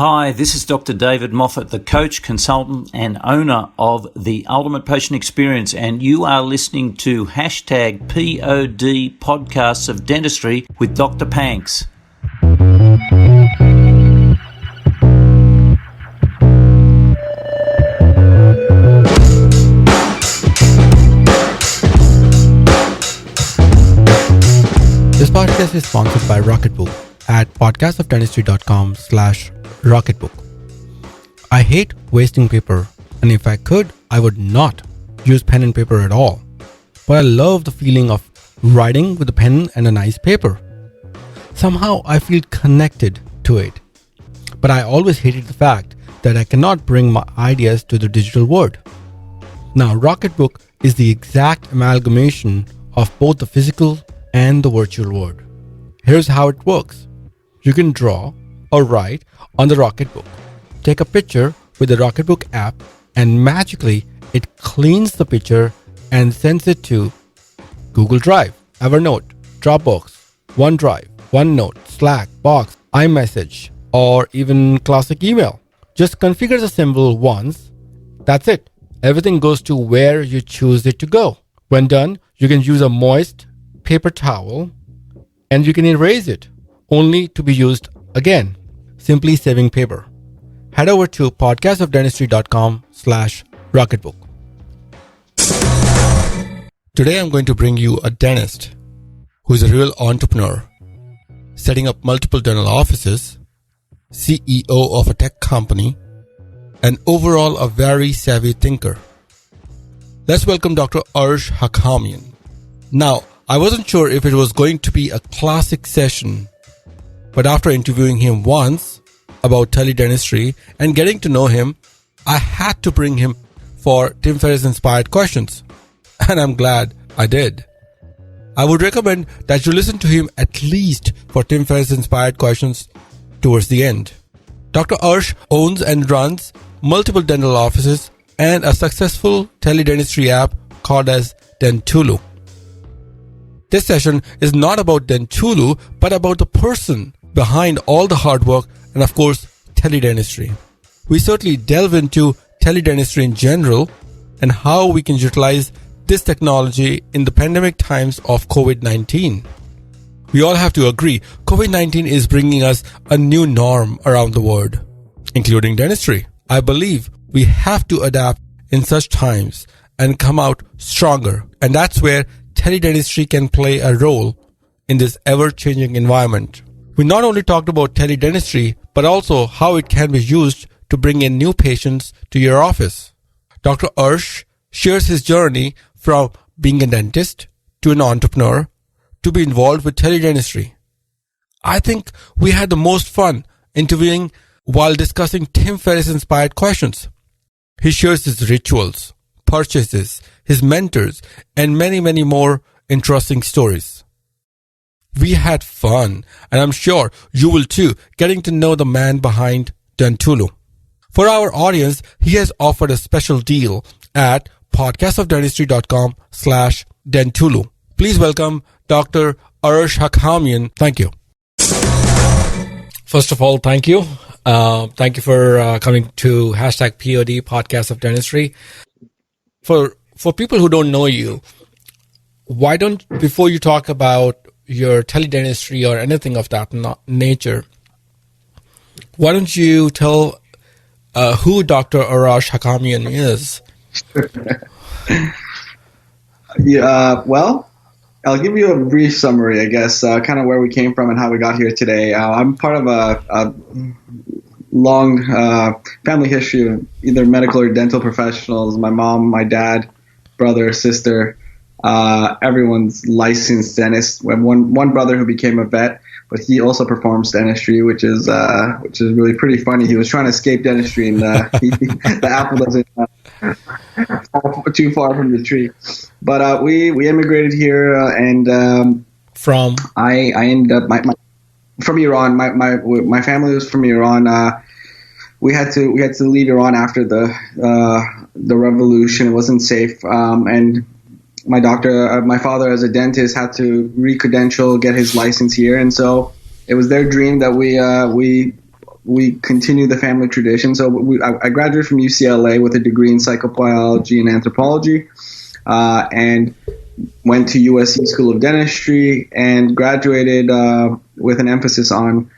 Hi, this is Dr. David Moffat, the coach, consultant, and owner of the Ultimate Patient Experience, and you are listening to hashtag POD Podcasts of Dentistry with Dr. Panks. This podcast is sponsored by Rocketbook at podcastofdentistry.com/Rocketbook. I hate wasting paper, and if I could, I would not use pen and paper at all. But I love the feeling of writing with a pen and a nice paper. Somehow I feel connected to it. But I always hated the fact that I cannot bring my ideas to the digital world. Now, Rocketbook is the exact amalgamation of both the physical and the virtual world. Here's how it works. You can draw or write on the Rocketbook. Take a picture with the Rocketbook app and magically it cleans the picture and sends it to Google Drive, Evernote, Dropbox, OneDrive, OneNote, Slack, Box, iMessage, or even classic email. Just configure the symbol once. That's it. Everything goes to where you choose it to go. When done, you can use a moist paper towel and you can erase it, only to be used again, simply saving paper. Head over to podcastofdentistry.com/Rocketbook. Today I'm going to bring you a dentist who is a real entrepreneur, setting up multiple dental offices, CEO of a tech company, and overall a very savvy thinker. Let's welcome Dr. Arsh Hakhamian. Now, I wasn't sure if it was going to be a classic session, but after interviewing him once about teledentistry and getting to know him, I had to bring him for Tim Ferris Inspired Questions, and I'm glad I did. I would recommend that you listen to him at least for Tim Ferris Inspired Questions towards the end. Dr. Arsh owns and runs multiple dental offices and a successful teledentistry app called as Dentulu. This session is not about Dentulu, but about the person behind all the hard work and, of course, teledentistry. We certainly delve into teledentistry in general and how we can utilize this technology in the pandemic times of COVID-19. We all have to agree, COVID-19 is bringing us a new norm around the world, including dentistry. I believe we have to adapt in such times and come out stronger, and that's where teledentistry can play a role in this ever-changing environment. We not only talked about teledentistry, but also how it can be used to bring in new patients to your office. Dr. Arsh shares his journey from being a dentist to an entrepreneur to be involved with teledentistry. I think we had the most fun interviewing while discussing Tim Ferris Inspired Questions. He shares his rituals, purchases, his mentors, and many, many more interesting stories. We had fun, and I'm sure you will too, getting to know the man behind Dentulu. For our audience, he has offered a special deal at podcastofdentistry.com/Dentulu. Please welcome Dr. Arash Hakhamian. Thank you. First of all, thank you. Thank you for coming to hashtag POD Podcast of Dentistry. For people who don't know you, why don't, before you talk about your teledentistry or anything of that nature, why don't you tell who Dr. Arash Hakhamian is? Well, I'll give you a brief summary, I guess, kind of where we came from and how we got here today. I'm part of a long family history of either medical or dental professionals. My mom, my dad, brother, sister, everyone's licensed dentist. We have one brother who became a vet, but he also performs dentistry, which is really pretty funny. He was trying to escape dentistry, and the apple doesn't fall too far from the tree. But we immigrated here, and from I ended up from Iran. My family was from Iran. We had to leave Iran after the revolution. It wasn't safe, and my father as a dentist had to re-credential, get his license here, and so it was their dream that we we continue the family tradition. So I graduated from UCLA with a degree in psychobiology and anthropology, and went to USC School of Dentistry and graduated with an emphasis on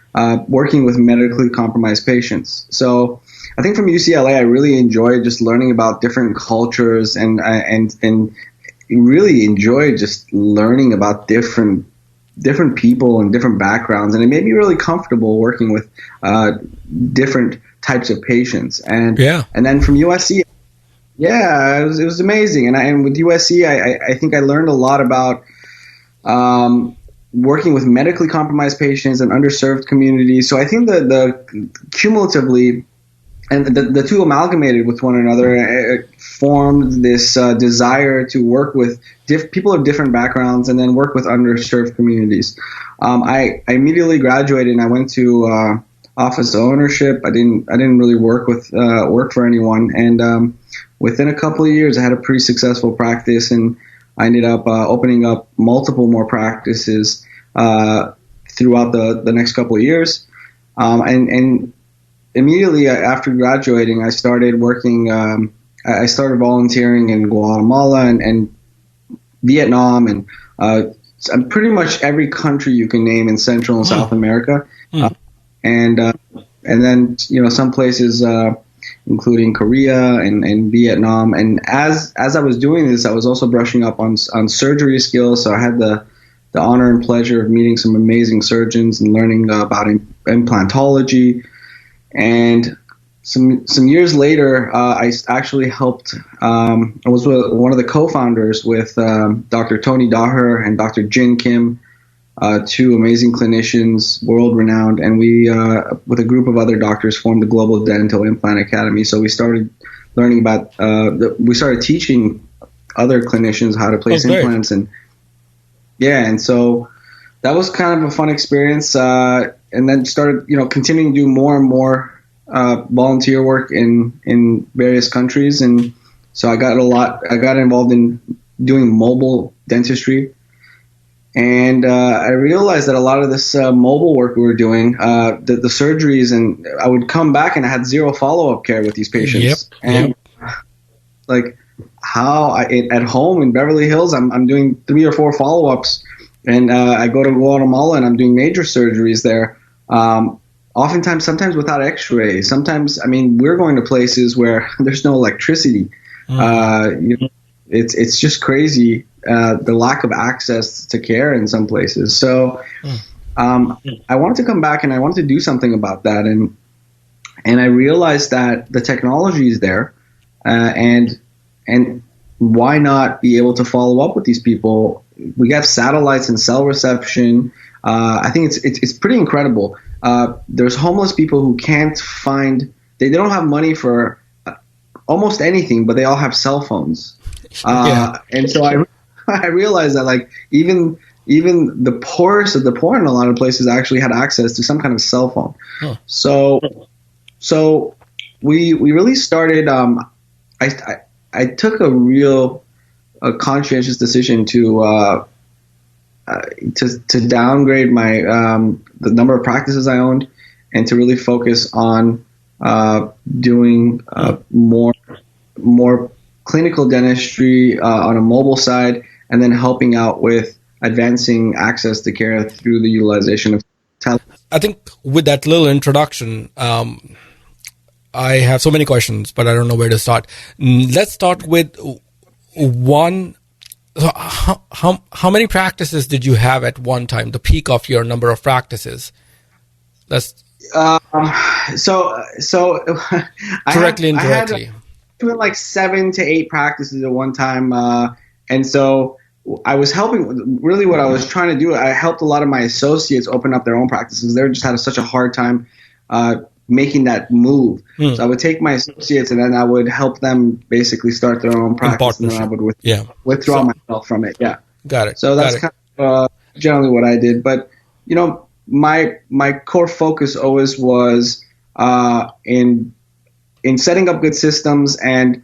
working with medically compromised patients. So I think from UCLA, I really enjoyed just learning about different cultures and really enjoyed just learning about different people and different backgrounds, and it made me really comfortable working with different types of patients. And then from USC, it was amazing. And with USC, I think I learned a lot about working with medically compromised patients and underserved communities. So I think the cumulatively, and the two amalgamated with one another, formed this desire to work with people of different backgrounds and then work with underserved communities. I immediately graduated and I went to office ownership. I didn't really work for anyone, and within a couple of years, I had a pretty successful practice, and I ended up opening up multiple more practices throughout the next couple of years, and immediately after graduating, I started working. I started volunteering in Guatemala and Vietnam and pretty much every country you can name in Central and South America, and then some places including Korea and Vietnam. And as I was doing this, I was also brushing up on surgery skills. So I had the honor and pleasure of meeting some amazing surgeons and learning about implantology. And some years later, I actually helped. I was one of the co-founders with Dr. Tony Daher and Dr. Jin Kim, two amazing clinicians, world-renowned, and we, with a group of other doctors, formed the Global Dental Implant Academy. So we started learning about. We started teaching other clinicians how to place implants, and so that was kind of a fun experience. And then started, continuing to do more and more volunteer work in various countries, and so I got involved in doing mobile dentistry, and I realized that a lot of this mobile work we were doing, the surgeries, and I would come back and I had zero follow-up care with these patients. Like how at home in Beverly Hills, I'm doing 3 or 4 follow-ups, and I go to Guatemala and I'm doing major surgeries there. Oftentimes, sometimes without x-ray. Sometimes, we're going to places where there's no electricity. It's just crazy, the lack of access to care in some places. So I wanted to come back and I wanted to do something about that. And I realized that the technology is there, and why not be able to follow up with these people? We have satellites and cell reception. I think it's pretty incredible. There's homeless people who can't find, they don't have money for almost anything, but they all have cell phones. And so I realized that even the poorest of the poor in a lot of places actually had access to some kind of cell phone. So we really started, I took a conscientious decision to downgrade the number of practices I owned, and to really focus on doing more clinical dentistry on a mobile side, and then helping out with advancing access to care through the utilization of I think with that little introduction, I have so many questions, but I don't know where to start. Let's start with one. So how many practices did you have at one time? The peak of your number of practices? So directly and indirectly. I had like 7 to 8 practices at one time, and so I was helping. Really, what I was trying to do, I helped a lot of my associates open up their own practices. They just had such a hard time making that move. So I would take my associates and then I would help them basically start their own practice, and then I would withdraw myself from it. Yeah, got it. So that's kind of generally what I did. But my core focus always was in setting up good systems and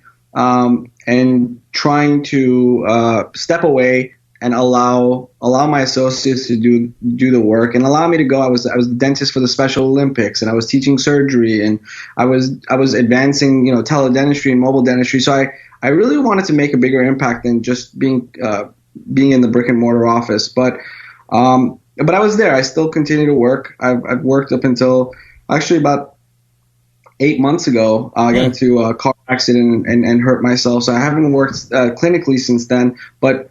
trying to step away and allow my associates to do the work and allow me to go. I was the dentist for the Special Olympics, and I was teaching surgery, and I was advancing, teledentistry and mobile dentistry. So I really wanted to make a bigger impact than just being in the brick and mortar office. But I was there. I still continue to work. I've worked up until actually about 8 months ago. I got into a car accident and hurt myself. So I haven't worked clinically since then. But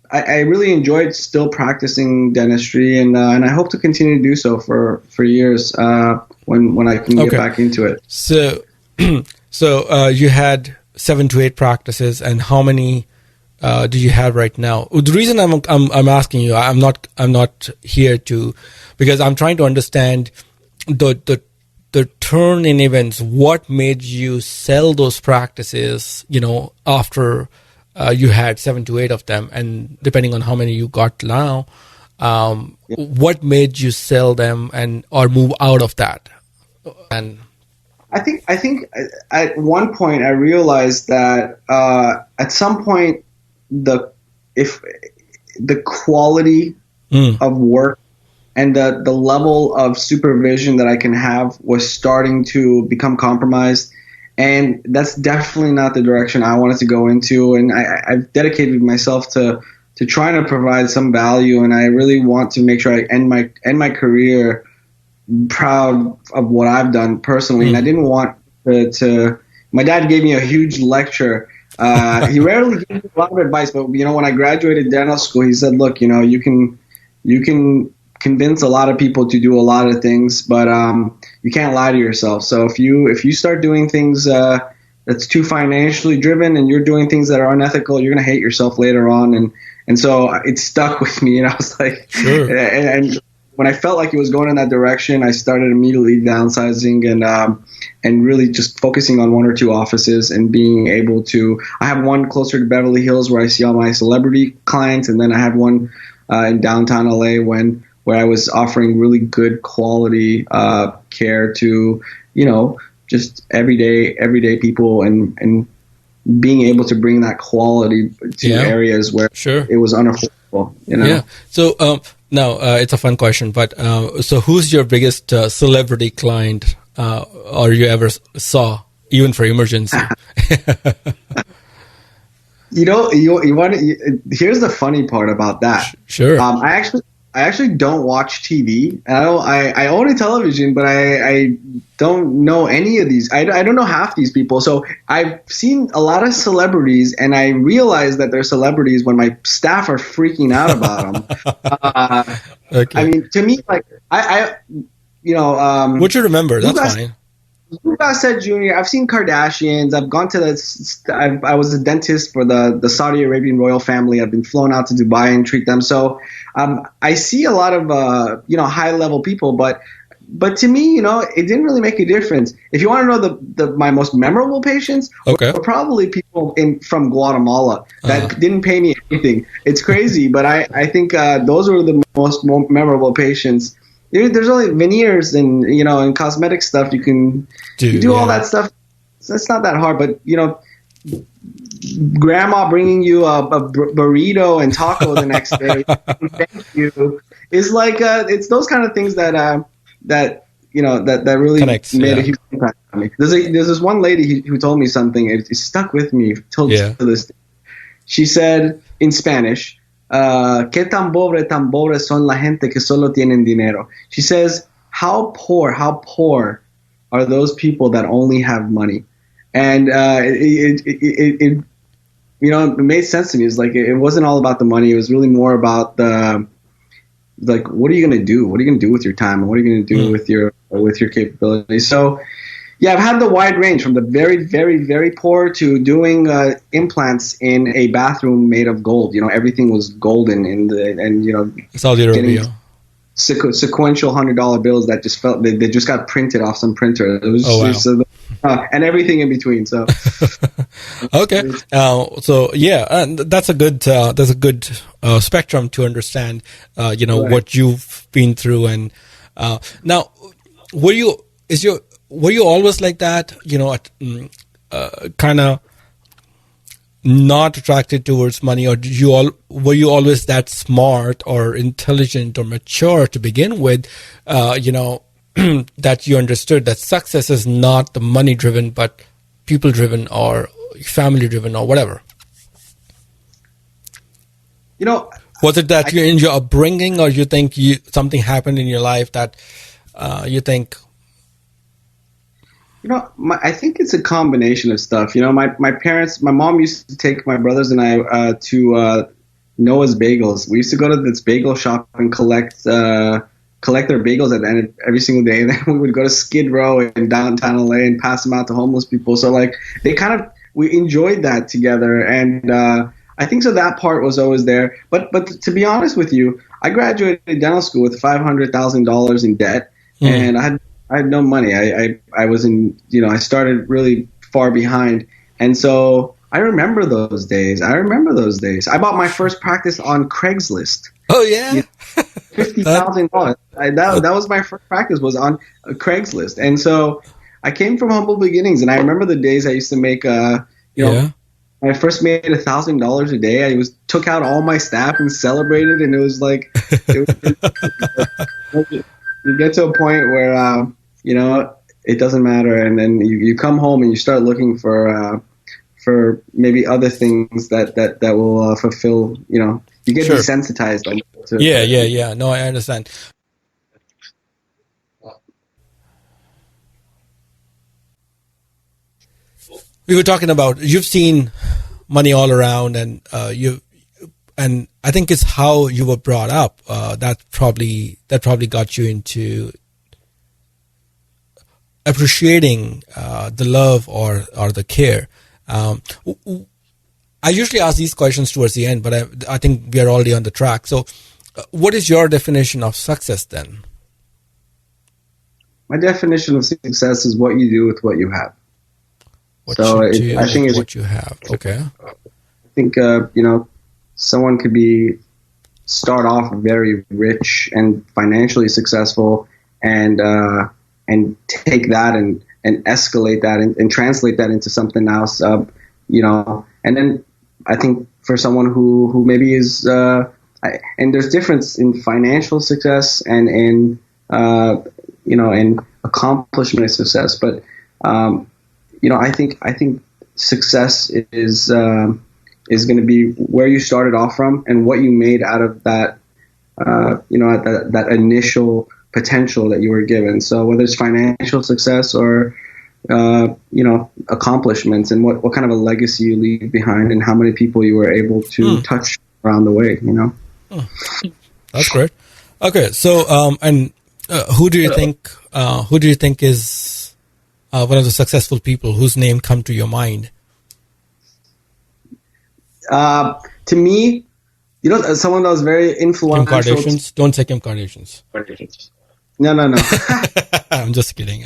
I really enjoyed still practicing dentistry, and I hope to continue to do so for years when I can get back into it. So, you had 7 to 8 practices, and how many do you have right now? The reason I'm asking you, I'm not here to, because I'm trying to understand the turn in events. What made you sell those practices? After you had 7 to 8 of them, and depending on how many you got now, what made you sell them or move out of that? And I think at one point I realized that at some point the quality of work and the level of supervision that I can have was starting to become compromised. And that's definitely not the direction I wanted to go into. And I've dedicated myself to trying to provide some value. And I really want to make sure I end my career proud of what I've done personally. And I didn't want to. My dad gave me a huge lecture. He rarely gave me a lot of advice, but when I graduated dental school, he said, "Look, you can convince a lot of people to do a lot of things, but you can't lie to yourself. So if you start doing things that's too financially driven, and you're doing things that are unethical, you're gonna hate yourself later on." And so it stuck with me, and I was like, sure. And when I felt like it was going in that direction, I started immediately downsizing and really just focusing on 1 or 2 offices and being able to. I have one closer to Beverly Hills where I see all my celebrity clients, and then I have one in downtown LA where I was offering really good quality care to, just everyday people, and being able to bring that quality to areas where it was unaffordable. Yeah. So now it's a fun question, but so who's your biggest celebrity client or you ever saw, even for emergency? Here's the funny part about that. Sure. I actually don't watch TV. I own a television, but I don't know any of these. I don't know half these people. So I've seen a lot of celebrities, and I realize that they're celebrities when my staff are freaking out about them. Okay. I mean, to me, like what you remember? That's fine. Said Jr. I've seen Kardashians. I've gone to I was a dentist for the Saudi Arabian royal family. I've been flown out to Dubai and treat them. So I see a lot of high level people, but to me, it didn't really make a difference. If you want to know my most memorable patients, were probably people from Guatemala that didn't pay me anything. It's crazy, but I think those were the most memorable patients. There's only veneers and and cosmetic stuff you can do all that stuff. So it's not that hard, but grandma bringing you a burrito and taco the next day, thank you, is like it's those kind of things that really connects, made a huge impact on me. There's this one lady who told me something. It stuck with me till to this day. She said in Spanish, "Qué tan pobre son la gente que solo tienen dinero." She says, how poor are those people that only have money? And it made sense to me. It's like it wasn't all about the money. It was really more about what are you going to do? What are you going to do with your time? And what are you going to do with your capabilities? So, yeah, I've had the wide range from the very, very, very poor to doing implants in a bathroom made of gold. Everything was golden Saudi Arabia. Sequential $100 bills that just they just got printed off some printer. It was and everything in between. So okay, that's a good spectrum to understand. What you've been through, and now were you always like that? Kind of not attracted towards money, or were you always that smart or intelligent or mature to begin with, that you understood that success is not the money driven, but people driven or family driven or whatever? Was it that in your upbringing, or you think something happened in your life that you think? I think it's a combination of stuff. My parents, my mom used to take my brothers and I to Noah's Bagels. We used to go to this bagel shop and collect their bagels at the end of every single day. And then we would go to Skid Row in downtown LA and pass them out to homeless people. So we enjoyed that together. And I think so that part was always there. But to be honest with you, I graduated dental school with $500,000 in debt, and I had no money. I was in, I started really far behind. And so I remember those days. I bought my first practice on Craigslist. Oh, yeah? $50,000. That was my first practice, was on Craigslist. And so I came from humble beginnings. And I remember the days I used to make, when I first made $1,000 a day, I took out all my staff and celebrated. And it was like, you get to a point where, it doesn't matter. And then you come home and you start looking for maybe other things that will fulfill, you get desensitized. Yeah. No, I understand. We were talking about, you've seen money all around, and and I think it's how you were brought up that probably got you into appreciating the love or the care. I usually ask these questions towards the end, but I think we are already on the track. So what is your definition of success then? My definition of success is what you do with what you have. What you have. Okay. I think, someone could start off very rich and financially successful and take that and escalate that and translate that into something else, and then I think for someone who maybe is, and there's difference in financial success and in accomplishment of success, but I think success is going to be where you started off from and what you made out of that, that initial potential that you were given. So whether it's financial success or, accomplishments, and what kind of a legacy you leave behind and how many people you were able to touch around the way, That's great. Okay. So, who do you think is one of the successful people whose name come to your mind? To me, someone that was very influential. Kim Kardashians? Don't say Kim Kardashians. No. I'm just kidding.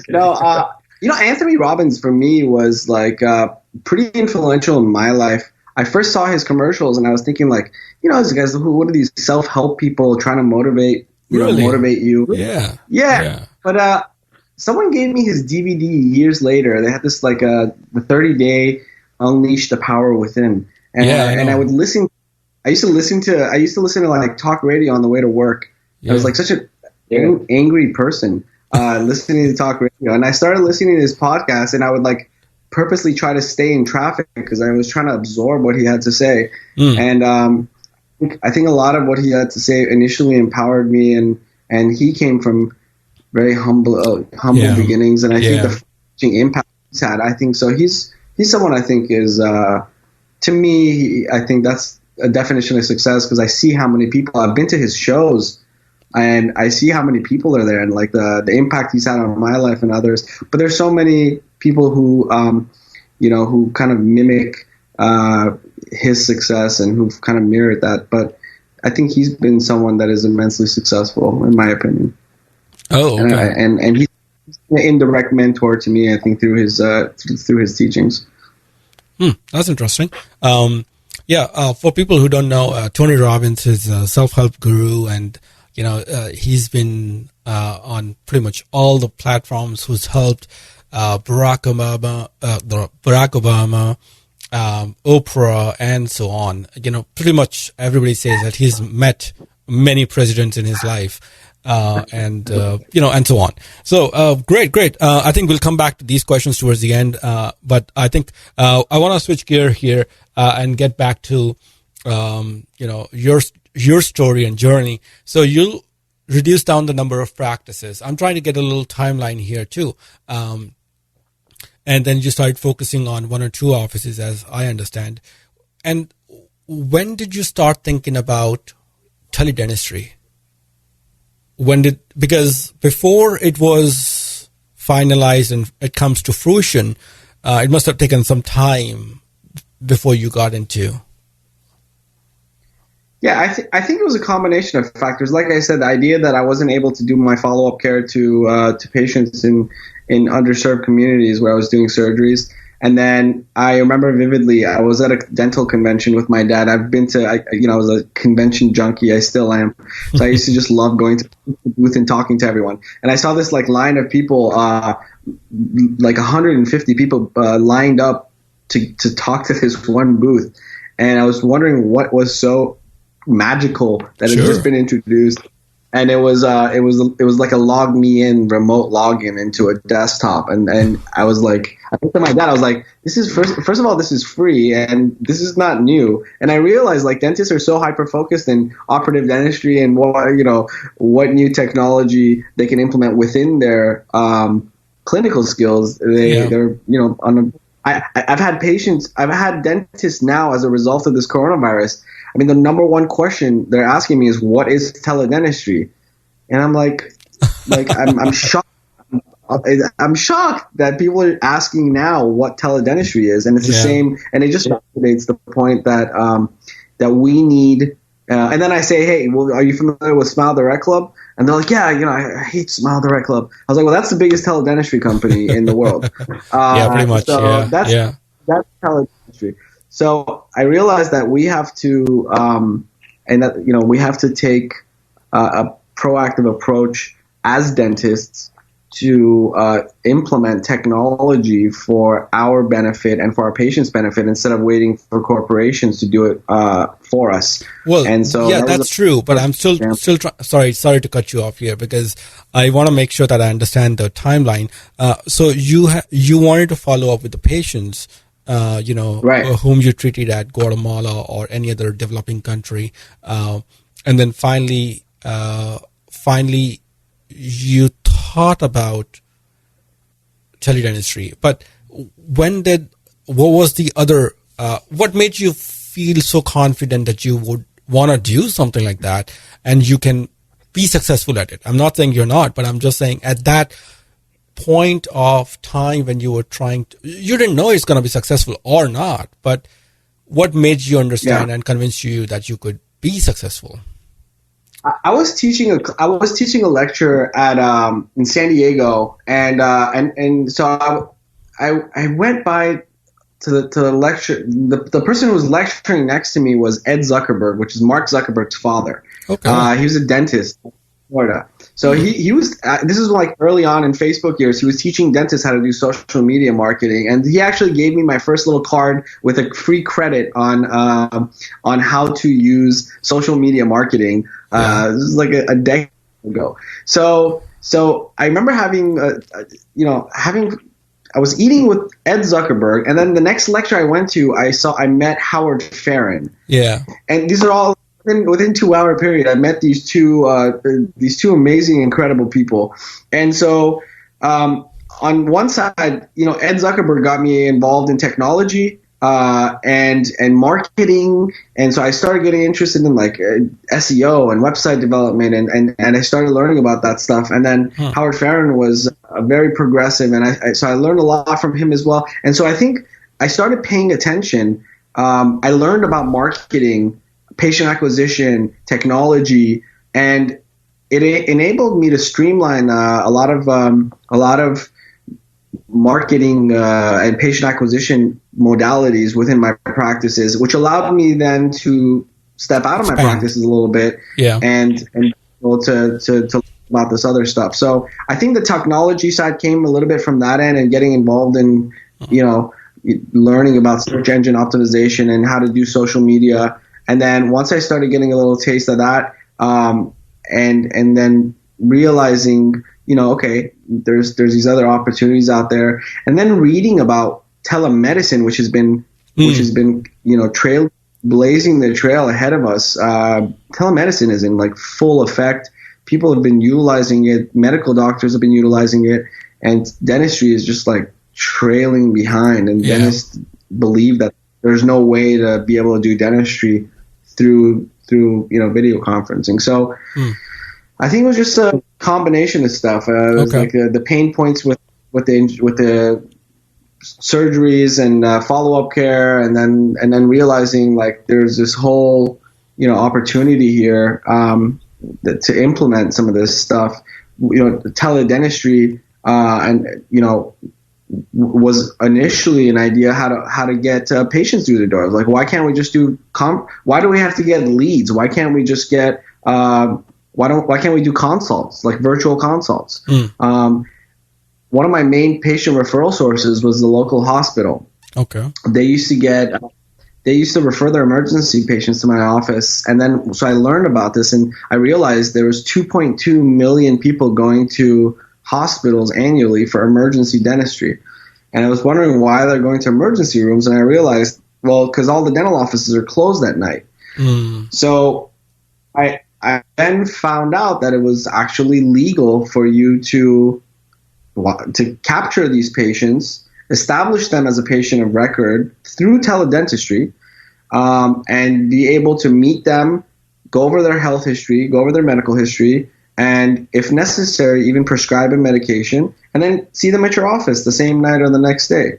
No, Anthony Robbins for me was pretty influential in my life. I first saw his commercials and I was thinking these guys, what are these self-help people trying to motivate you? Yeah. But someone gave me his DVD years later. They had this the 30-day Unleash the Power Within, and I would listen. I used to listen to talk radio on the way to work. I was such an angry person listening to talk radio, and I started listening to his podcast, and I would purposely try to stay in traffic because I was trying to absorb what he had to say. And I think a lot of what he had to say initially empowered me, and he came from very humble beginnings, and I think the impact he's had. I think so. He's someone I think is to me. I think that's a definition of success because I see how many people I've been to his shows. And I see how many people are there and the impact he's had on my life and others. But there's so many people who, who kind of mimic his success and who've kind of mirrored that. But I think he's been someone that is immensely successful, in my opinion. Oh, okay. And he's an indirect mentor to me, I think, through his teachings. That's interesting. For people who don't know, Tony Robbins is a self-help guru, and he's been on pretty much all the platforms. Who's helped Barack Obama, Oprah and so on. Pretty much everybody says that he's met many presidents in his life, and so on. So great. I think we'll come back to these questions towards the end. But I think I want to switch gear here and get back to your story and journey. So you'll reduce down the number of practices. I'm trying to get a little timeline here too. And then you started focusing on one or two offices, as I understand. And when did you start thinking about teledentistry? Because before it was finalized and it comes to fruition, it must have taken some time before you got into. Yeah, I think it was a combination of factors. Like I said, the idea that I wasn't able to do my follow-up care to patients in underserved communities where I was doing surgeries. And then I remember vividly, I was at a dental convention with my dad. I've been to, I was a convention junkie. I still am. So I used to just love going to the booth and talking to everyone. And I saw this line of people, like 150 people lined up to talk to this one booth. And I was wondering what was so magical that had just been introduced. And it was like a log me in remote login into a desktop, and I was like, I looked at my dad, I was like, this is first of all, this is free and this is not new. And I realized like dentists are so hyper focused in operative dentistry and what new technology they can implement within their clinical skills. They're I've had dentists now as a result of this coronavirus. I mean, the number one question they're asking me is, what is teledentistry? And I'm like I'm shocked. I'm shocked that people are asking now what teledentistry is. And it's the same. And it just validates the point that, that we need. And then I say, hey, well, are you familiar with Smile Direct Club? And they're like, yeah, I hate Smile Direct Club. I was like, well, that's the biggest teledentistry company in the world. Pretty much. So that's teledentistry. So I realized that we have to, we have to take a proactive approach as dentists to implement technology for our benefit and for our patients' benefit instead of waiting for corporations to do it for us. Well, and so that's true. But I'm still sorry to cut you off here because I want to make sure that I understand the timeline. So you wanted to follow up with the patients. Whom you treated at Guatemala or any other developing country, and then finally, you thought about teledentistry. But what made you feel so confident that you would want to do something like that and you can be successful at it? I'm not saying you're not, but I'm just saying at that point of time when you were you didn't know it's going to be successful or not, but what made you understand and convince you that you could be successful? I was teaching a lecture at in San Diego, and so I went by to the lecture. The person who was lecturing next to me was Ed Zuckerberg, which is Mark Zuckerberg's father. Okay. He was a dentist in Florida. So he was, this is like early on in Facebook years, he was teaching dentists how to do social media marketing. And he actually gave me my first little card with a free credit on how to use social media marketing. This is like a decade ago. So I remember I was eating with Ed Zuckerberg, and then the next lecture I went to, I met Howard Farron. Yeah. And these are all within 2 hour period. I met these two amazing, incredible people. And so on one side, Ed Zuckerberg got me involved in technology and marketing, and so I started getting interested in like SEO and website development, and I started learning about that stuff. And then Howard Farron was very progressive, and so I learned a lot from him as well. And so I think I started paying attention. I learned about marketing, patient acquisition, technology, and it enabled me to streamline a lot of marketing and patient acquisition modalities within my practices, which allowed me then to step out of my practices a little bit and to about this other stuff. So I think the technology side came a little bit from that end, and getting involved in learning about search engine optimization and how to do social media. And then once I started getting a little taste of that, and then realizing, okay, there's these other opportunities out there, and then reading about telemedicine, which has been blazing the trail ahead of us. Telemedicine is in like full effect. People have been utilizing it. Medical doctors have been utilizing it, and dentistry is just like trailing behind. And dentists believe that there's no way to be able to do dentistry through video conferencing. So I think it was just a combination of stuff. It was like the pain points with the surgeries and follow-up care, and then realizing like there's this whole opportunity here to implement some of this stuff. Teledentistry was initially an idea how to get patients through the door. Like, why can't we just do why do we have to get leads? Why can't we just get why can't we do consults, like virtual consults? One of my main patient referral sources was the local hospital. Okay. They used to refer their emergency patients to my office. And then, so I learned about this, and I realized there was 2.2 million people going to hospitals annually for emergency dentistry. And I was wondering why they're going to emergency rooms. And I realized, well, because all the dental offices are closed at night. So I then found out that it was actually legal for you to capture these patients, establish them as a patient of record through teledentistry, and be able to meet them, go over their health history, go over their medical history, and if necessary, even prescribe a medication, and then see them at your office the same night or the next day.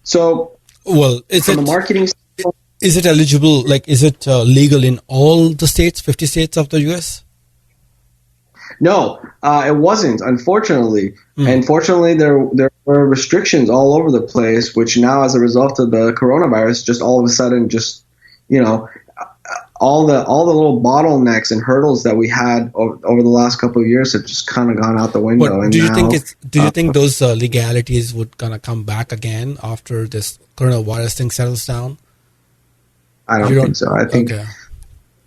So, is it eligible? Like, is it legal in all the states, 50 states of the U.S.? No, it wasn't, unfortunately. Unfortunately, there were restrictions all over the place, which now, as a result of the coronavirus, just all of a sudden, all the little bottlenecks and hurdles that we had over the last couple of years have just kind of gone out the window. But do you think those legalities would gonna come back again after this coronavirus thing settles down? I don't think so. I think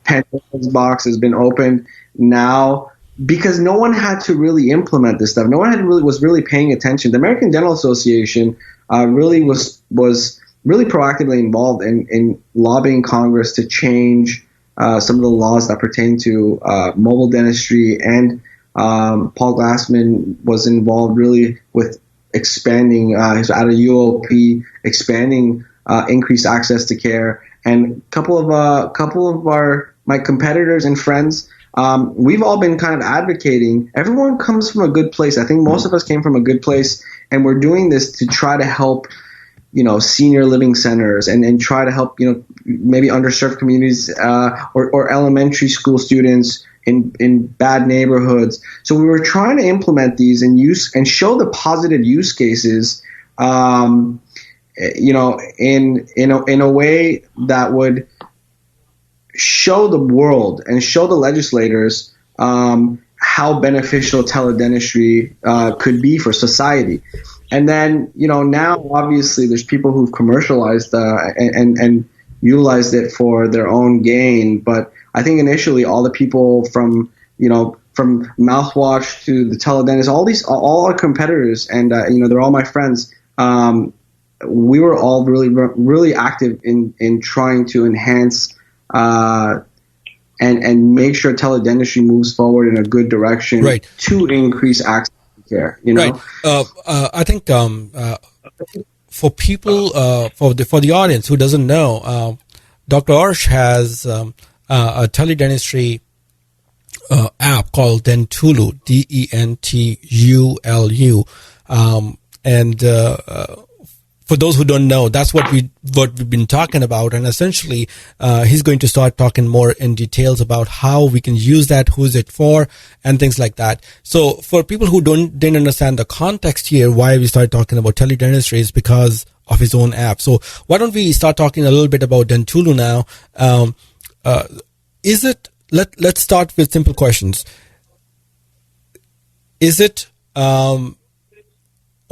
Pandora's box has been opened now, because no one had to really implement this stuff. No one was really paying attention. The American Dental Association really was really proactively involved in lobbying Congress to change some of the laws that pertain to mobile dentistry, and Paul Glassman was involved really with expanding out of UOP, expanding increased access to care. And a couple of my competitors and friends, we've all been kind of advocating. Everyone comes from a good place. I think most of us came from a good place, and we're doing this to try to help, senior living centers and try to help, maybe underserved communities or elementary school students in bad neighborhoods. So we were trying to implement these and show the positive use cases, in a way that would show the world and show the legislators how beneficial teledentistry could be for society. And then, now obviously there's people who've commercialized and utilized it for their own gain. But I think initially all the people from mouthwash to the teledentist, all our competitors, and they're all my friends. We were all really, really active in trying to enhance and make sure teledentistry moves forward in a good direction to increase access to care. Right. I think for people, for the audience who doesn't know, Dr. Arsh has a teledentistry app called Dentulu, Dentulu, and for those who don't know, that's what we've been talking about, and essentially he's going to start talking more in details about how we can use that, who's it for, and things like that. So for people who didn't understand the context here, why we started talking about teledentistry is because of his own app. So why don't we start talking a little bit about Dentulu now? Let's start with simple questions. Is it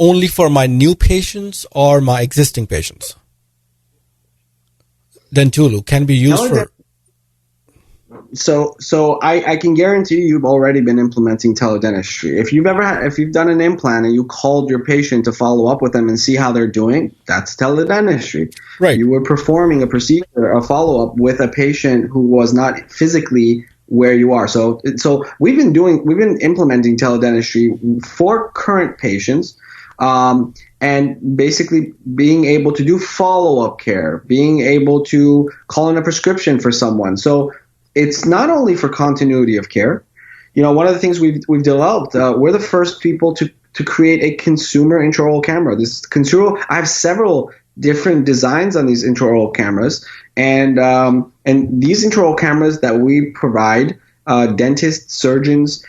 only for my new patients or my existing patients? Dentulu can be used for... So I can guarantee you've already been implementing teledentistry. If you've done an implant and you called your patient to follow up with them and see how they're doing, that's teledentistry. Right. You were performing a procedure, a follow-up with a patient who was not physically where you are. So we've been implementing teledentistry for current patients, and basically being able to do follow-up care, being able to call in a prescription for someone. So it's not only for continuity of care. One of the things we've developed, we're the first people to create a consumer intraoral camera. I have several different designs on these intraoral cameras, and these intraoral cameras that we provide, dentists, surgeons,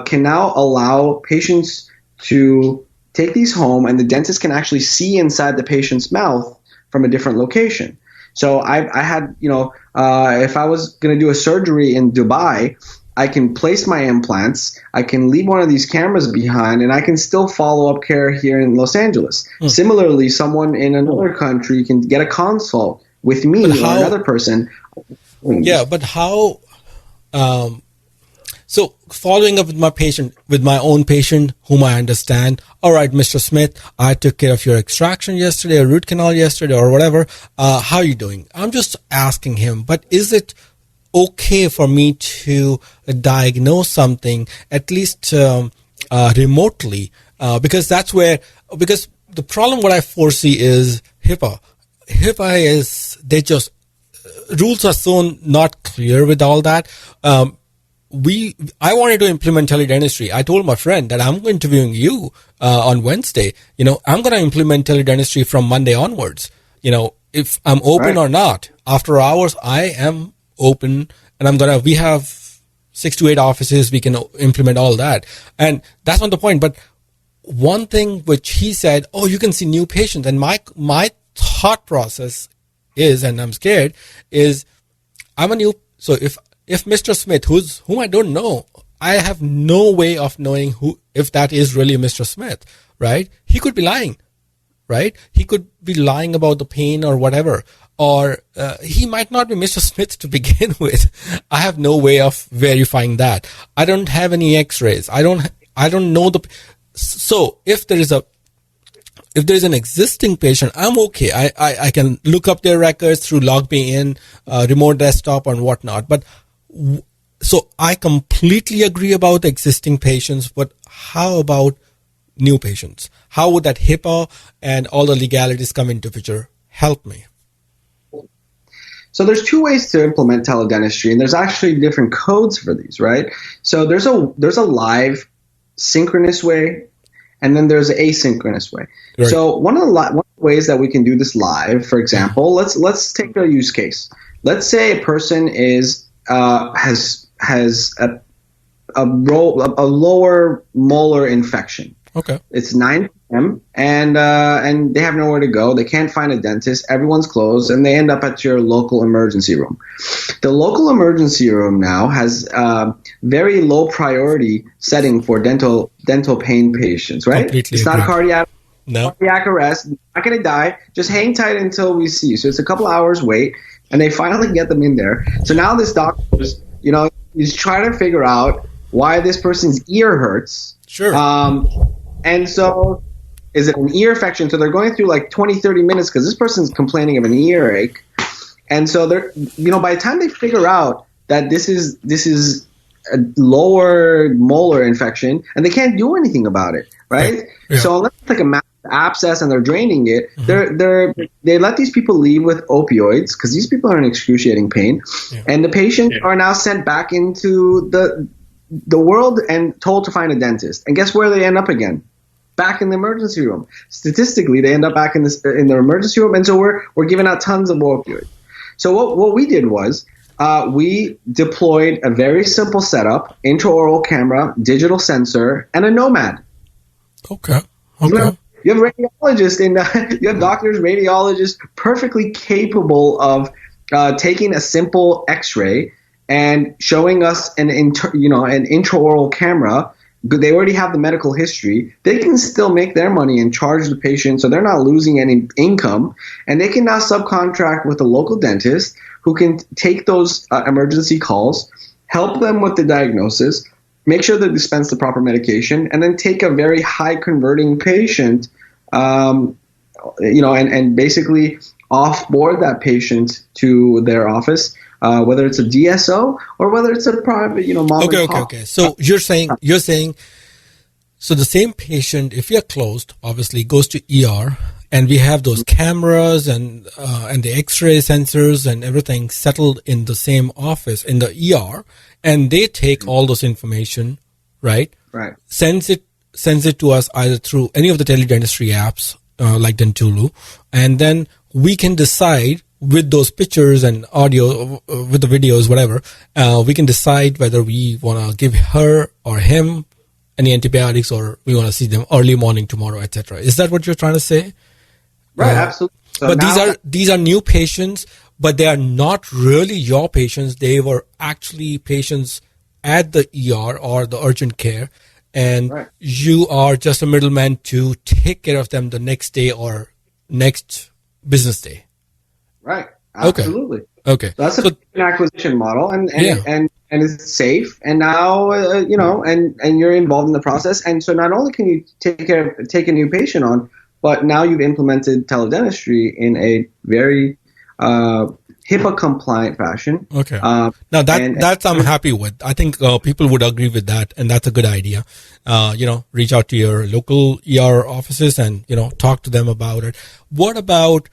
can now allow patients to take these home, and the dentist can actually see inside the patient's mouth from a different location. So I had, if I was going to do a surgery in Dubai, I can place my implants, I can leave one of these cameras behind, and I can still follow up care here in Los Angeles. Similarly, someone in another country can get a consult with me or another person. Yeah, but how... So following up with my own patient, whom I understand, all right, Mr. Smith, I took care of your extraction yesterday, or root canal yesterday, or whatever. How are you doing? I'm just asking him, but is it okay for me to diagnose something, at least remotely? Because the problem what I foresee is HIPAA. Rules are so not clear with all that. I wanted to implement teledentistry. I told my friend that I'm interviewing you on Wednesday. I'm going to implement teledentistry from Monday onwards. If I'm open or not. After hours, I am open, and we have 6 to 8 offices. We can implement all that. And that's not the point. But one thing which he said, you can see new patients. And my thought process is, and I'm scared, is so if Mr. Smith, whom I don't know, I have no way of knowing if that is really Mr. Smith, right? He could be lying, right? He could be lying about the pain or whatever, or he might not be Mr. Smith to begin with. I have no way of verifying that. I don't have any X-rays. I don't know so if there is an existing patient, I'm okay. I can look up their records through LogMeIn, remote desktop and whatnot. But so I completely agree about existing patients, but how about new patients? How would that HIPAA and all the legalities come into picture? Help me. So there's 2 ways to implement teledentistry, and there's actually different codes for these, right? So there's a live synchronous way, and then there's an asynchronous way. Right. So one of the ways that we can do this live, for example, let's take a use case. Let's say a person has a lower molar infection. Okay. It's 9 p.m. and they have nowhere to go. They can't find a dentist. Everyone's closed, and they end up at your local emergency room. The local emergency room now has very low priority setting for dental pain patients. Right? Completely it's not agreed. cardiac arrest. Not going to die. Just hang tight until we see you. So it's a couple hours wait, and they finally get them in there. So now this doctor is trying to figure out why this person's ear hurts. Sure. And so is it an ear infection? So they're going through like 20, 30 minutes because this person's complaining of an earache. And so they're, by the time they figure out that this is a lower molar infection, and they can't do anything about it, right? Yeah. So unless it's like a massive abscess and they're draining it, they let these people leave with opioids because these people are in excruciating pain, and the patients are now sent back into the world and told to find a dentist. And guess where they end up again? Back in the emergency room. Statistically, they end up back in the emergency room, and so we're giving out tons of opioids. So what we did was we deployed a very simple setup: intraoral camera, digital sensor, and a Nomad. Okay. You have radiologists you have doctors, radiologists, perfectly capable of taking a simple X-ray and showing us an intraoral camera they already have the medical history. They can still make their money and charge the patient, so they're not losing any income. And they can now subcontract with a local dentist who can take those emergency calls, help them with the diagnosis, make sure they dispense the proper medication, and then take a very high converting patient, and basically offboard that patient to their office, whether it's a DSO or whether it's a private, mom and pop. Okay. So you're saying, so the same patient, if you're closed, obviously goes to ER, and we have those cameras and the X-ray sensors and everything settled in the same office in the ER, and they take all those information, right? Right. Sends it to us either through any of the teledentistry apps like Dentulu, and then we can decide with those pictures and audio, with the videos, whatever, we can decide whether we want to give her or him any antibiotics, or we want to see them early morning tomorrow, etc. Is that what you're trying to say? Right, absolutely. So but these are new patients, but they are not really your patients. They were actually patients at the ER or the urgent care, and you are just a middleman to take care of them the next day or next business day. Right. Absolutely. Okay. So that's an acquisition model, and it's safe. And now and you're involved in the process. And so not only can you take a new patient on, but now you've implemented teledentistry in a very HIPAA compliant fashion. Okay. Now that's I'm happy with. I think people would agree with that, and that's a good idea. Reach out to your local ER offices and talk to them about it. What about?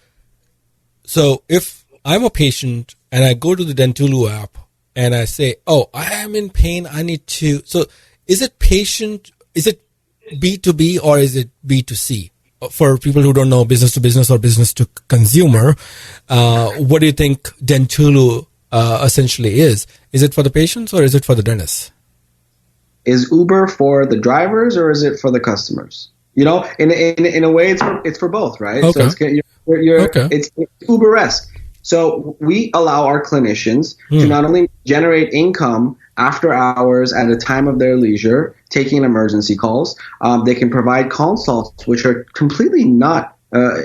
So if I'm a patient and I go to the Dentulu app and I say, "Oh, I am in pain. I need to." So is it B2B or is it B2C? For people who don't know, business to business or business to consumer, what do you think Dentulu essentially is? Is it for the patients or is it for the dentists? Is Uber for the drivers or is it for the customers? In a way, it's for both, right? Okay. So it's Uber-esque. So we allow our clinicians to not only generate income after hours at a time of their leisure, taking emergency calls. They can provide consults, which are completely not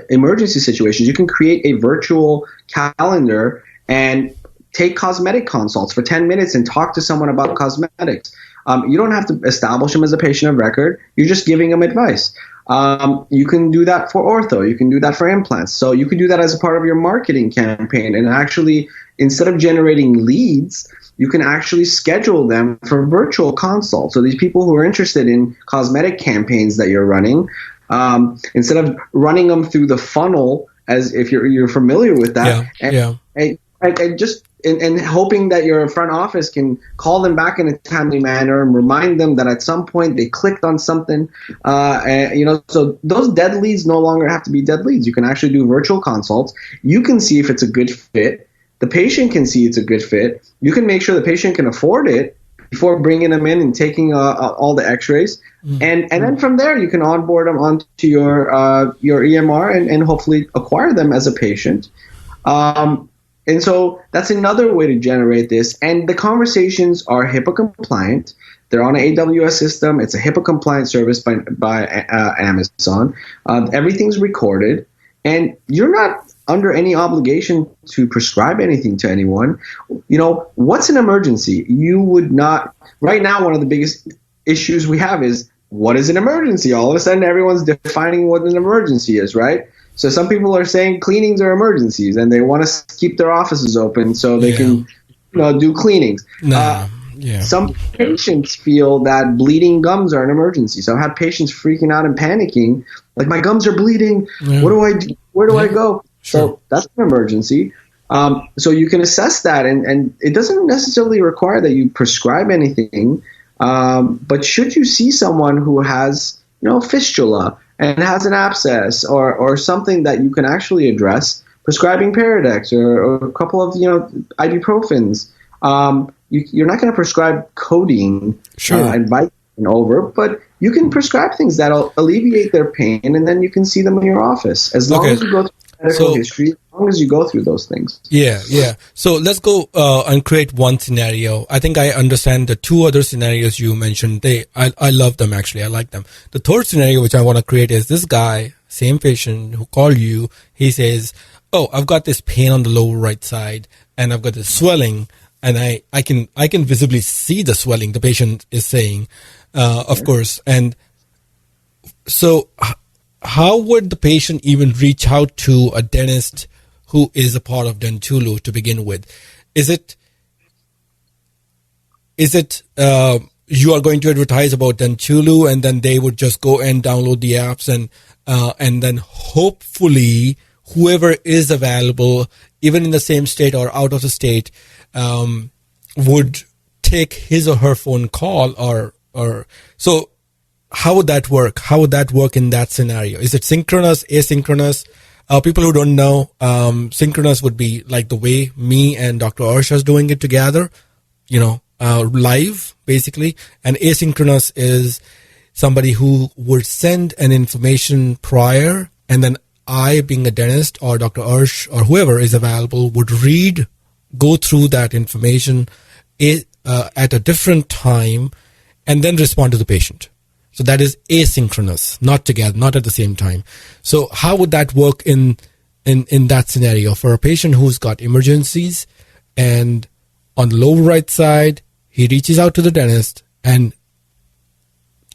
emergency situations. You can create a virtual calendar and take cosmetic consults for 10 minutes and talk to someone about cosmetics. You don't have to establish them as a patient of record. You're just giving them advice. You can do that for ortho. You can do that for implants. So you can do that as a part of your marketing campaign. And actually, instead of generating leads, you can actually schedule them for virtual consults. So these people who are interested in cosmetic campaigns that you're running, instead of running them through the funnel, as if you're familiar with that, and hoping that your front office can call them back in a timely manner and remind them that at some point they clicked on something. So those dead leads no longer have to be dead leads. You can actually do virtual consults. You can see if it's a good fit. The patient can see it's a good fit. You can make sure the patient can afford it before bringing them in and taking all the X-rays. And then from there, you can onboard them onto your EMR and hopefully acquire them as a patient. And so that's another way to generate this. And the conversations are HIPAA compliant. They're on an AWS system. It's a HIPAA compliant service by Amazon. Everything's recorded. And you're not under any obligation to prescribe anything to anyone. What's an emergency? You would not. Right now, one of the biggest issues we have is, what is an emergency? All of a sudden, everyone's defining what an emergency is, right? So some people are saying cleanings are emergencies, and they want to keep their offices open so they can, do cleanings. Some patients feel that bleeding gums are an emergency. So I've had patients freaking out and panicking, like, my gums are bleeding. What do I do? Where do I go? Sure. So that's an emergency. So you can assess that, and it doesn't necessarily require that you prescribe anything. But should you see someone who has, fistula and has an abscess or something that you can actually address, prescribing Paradex or a couple of, ibuprofens. You're not going to prescribe codeine and Vicodin over, but you can prescribe things that'll alleviate their pain, and then you can see them in your office as long as you go through medical history, as long as you go through those things. Yeah. So let's go and create one scenario. I think I understand the two other scenarios you mentioned. I love them, actually. I like them. The third scenario which I want to create is this guy, same patient who called you. He says, oh, I've got this pain on the lower right side and I've got this swelling, and I can visibly see the swelling, the patient is saying, of course. And so how would the patient even reach out to a dentist who is a part of Dentulu to begin with? Is it you are going to advertise about Dentulu and then they would just go and download the apps and then hopefully whoever is available, even in the same state or out of the state, would take his or her phone call or so? How would that work? How would that work in that scenario? Is it synchronous, asynchronous? People who don't know, synchronous would be like the way me and Dr. Arsh is doing it together, live basically. And asynchronous is somebody who would send an information prior, and then I, being a dentist, or Dr. Arsh or whoever is available, would go through that information at a different time and then respond to the patient. So that is asynchronous, not together, not at the same time. So how would that work in that scenario for a patient who's got emergencies, and on the lower right side, he reaches out to the dentist, and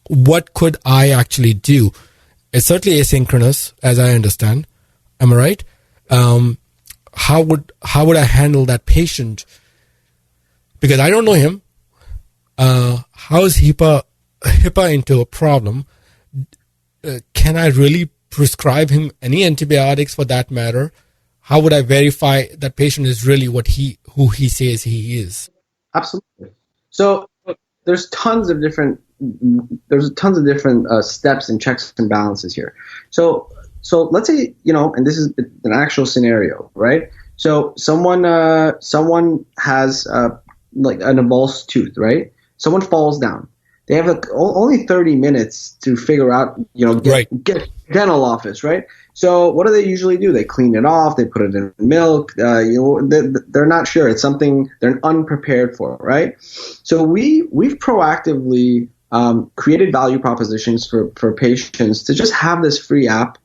what could I actually do? It's certainly asynchronous, as I understand. Am I right? How would I handle that patient? Because I don't know him. How is HIPAA into a problem? Can I really prescribe him any antibiotics for that matter? How would I verify that patient is really who he says he is? Absolutely. So there's tons of different steps and checks and balances here. So let's say, and this is an actual scenario, right? So someone has like an avulsed tooth, right? Someone falls down. They have only 30 minutes to figure out, get dental office, right? So what do they usually do? They clean it off. They put it in milk. They're not sure. It's something they're unprepared for, right? So we've proactively created value propositions for patients to just have this free app.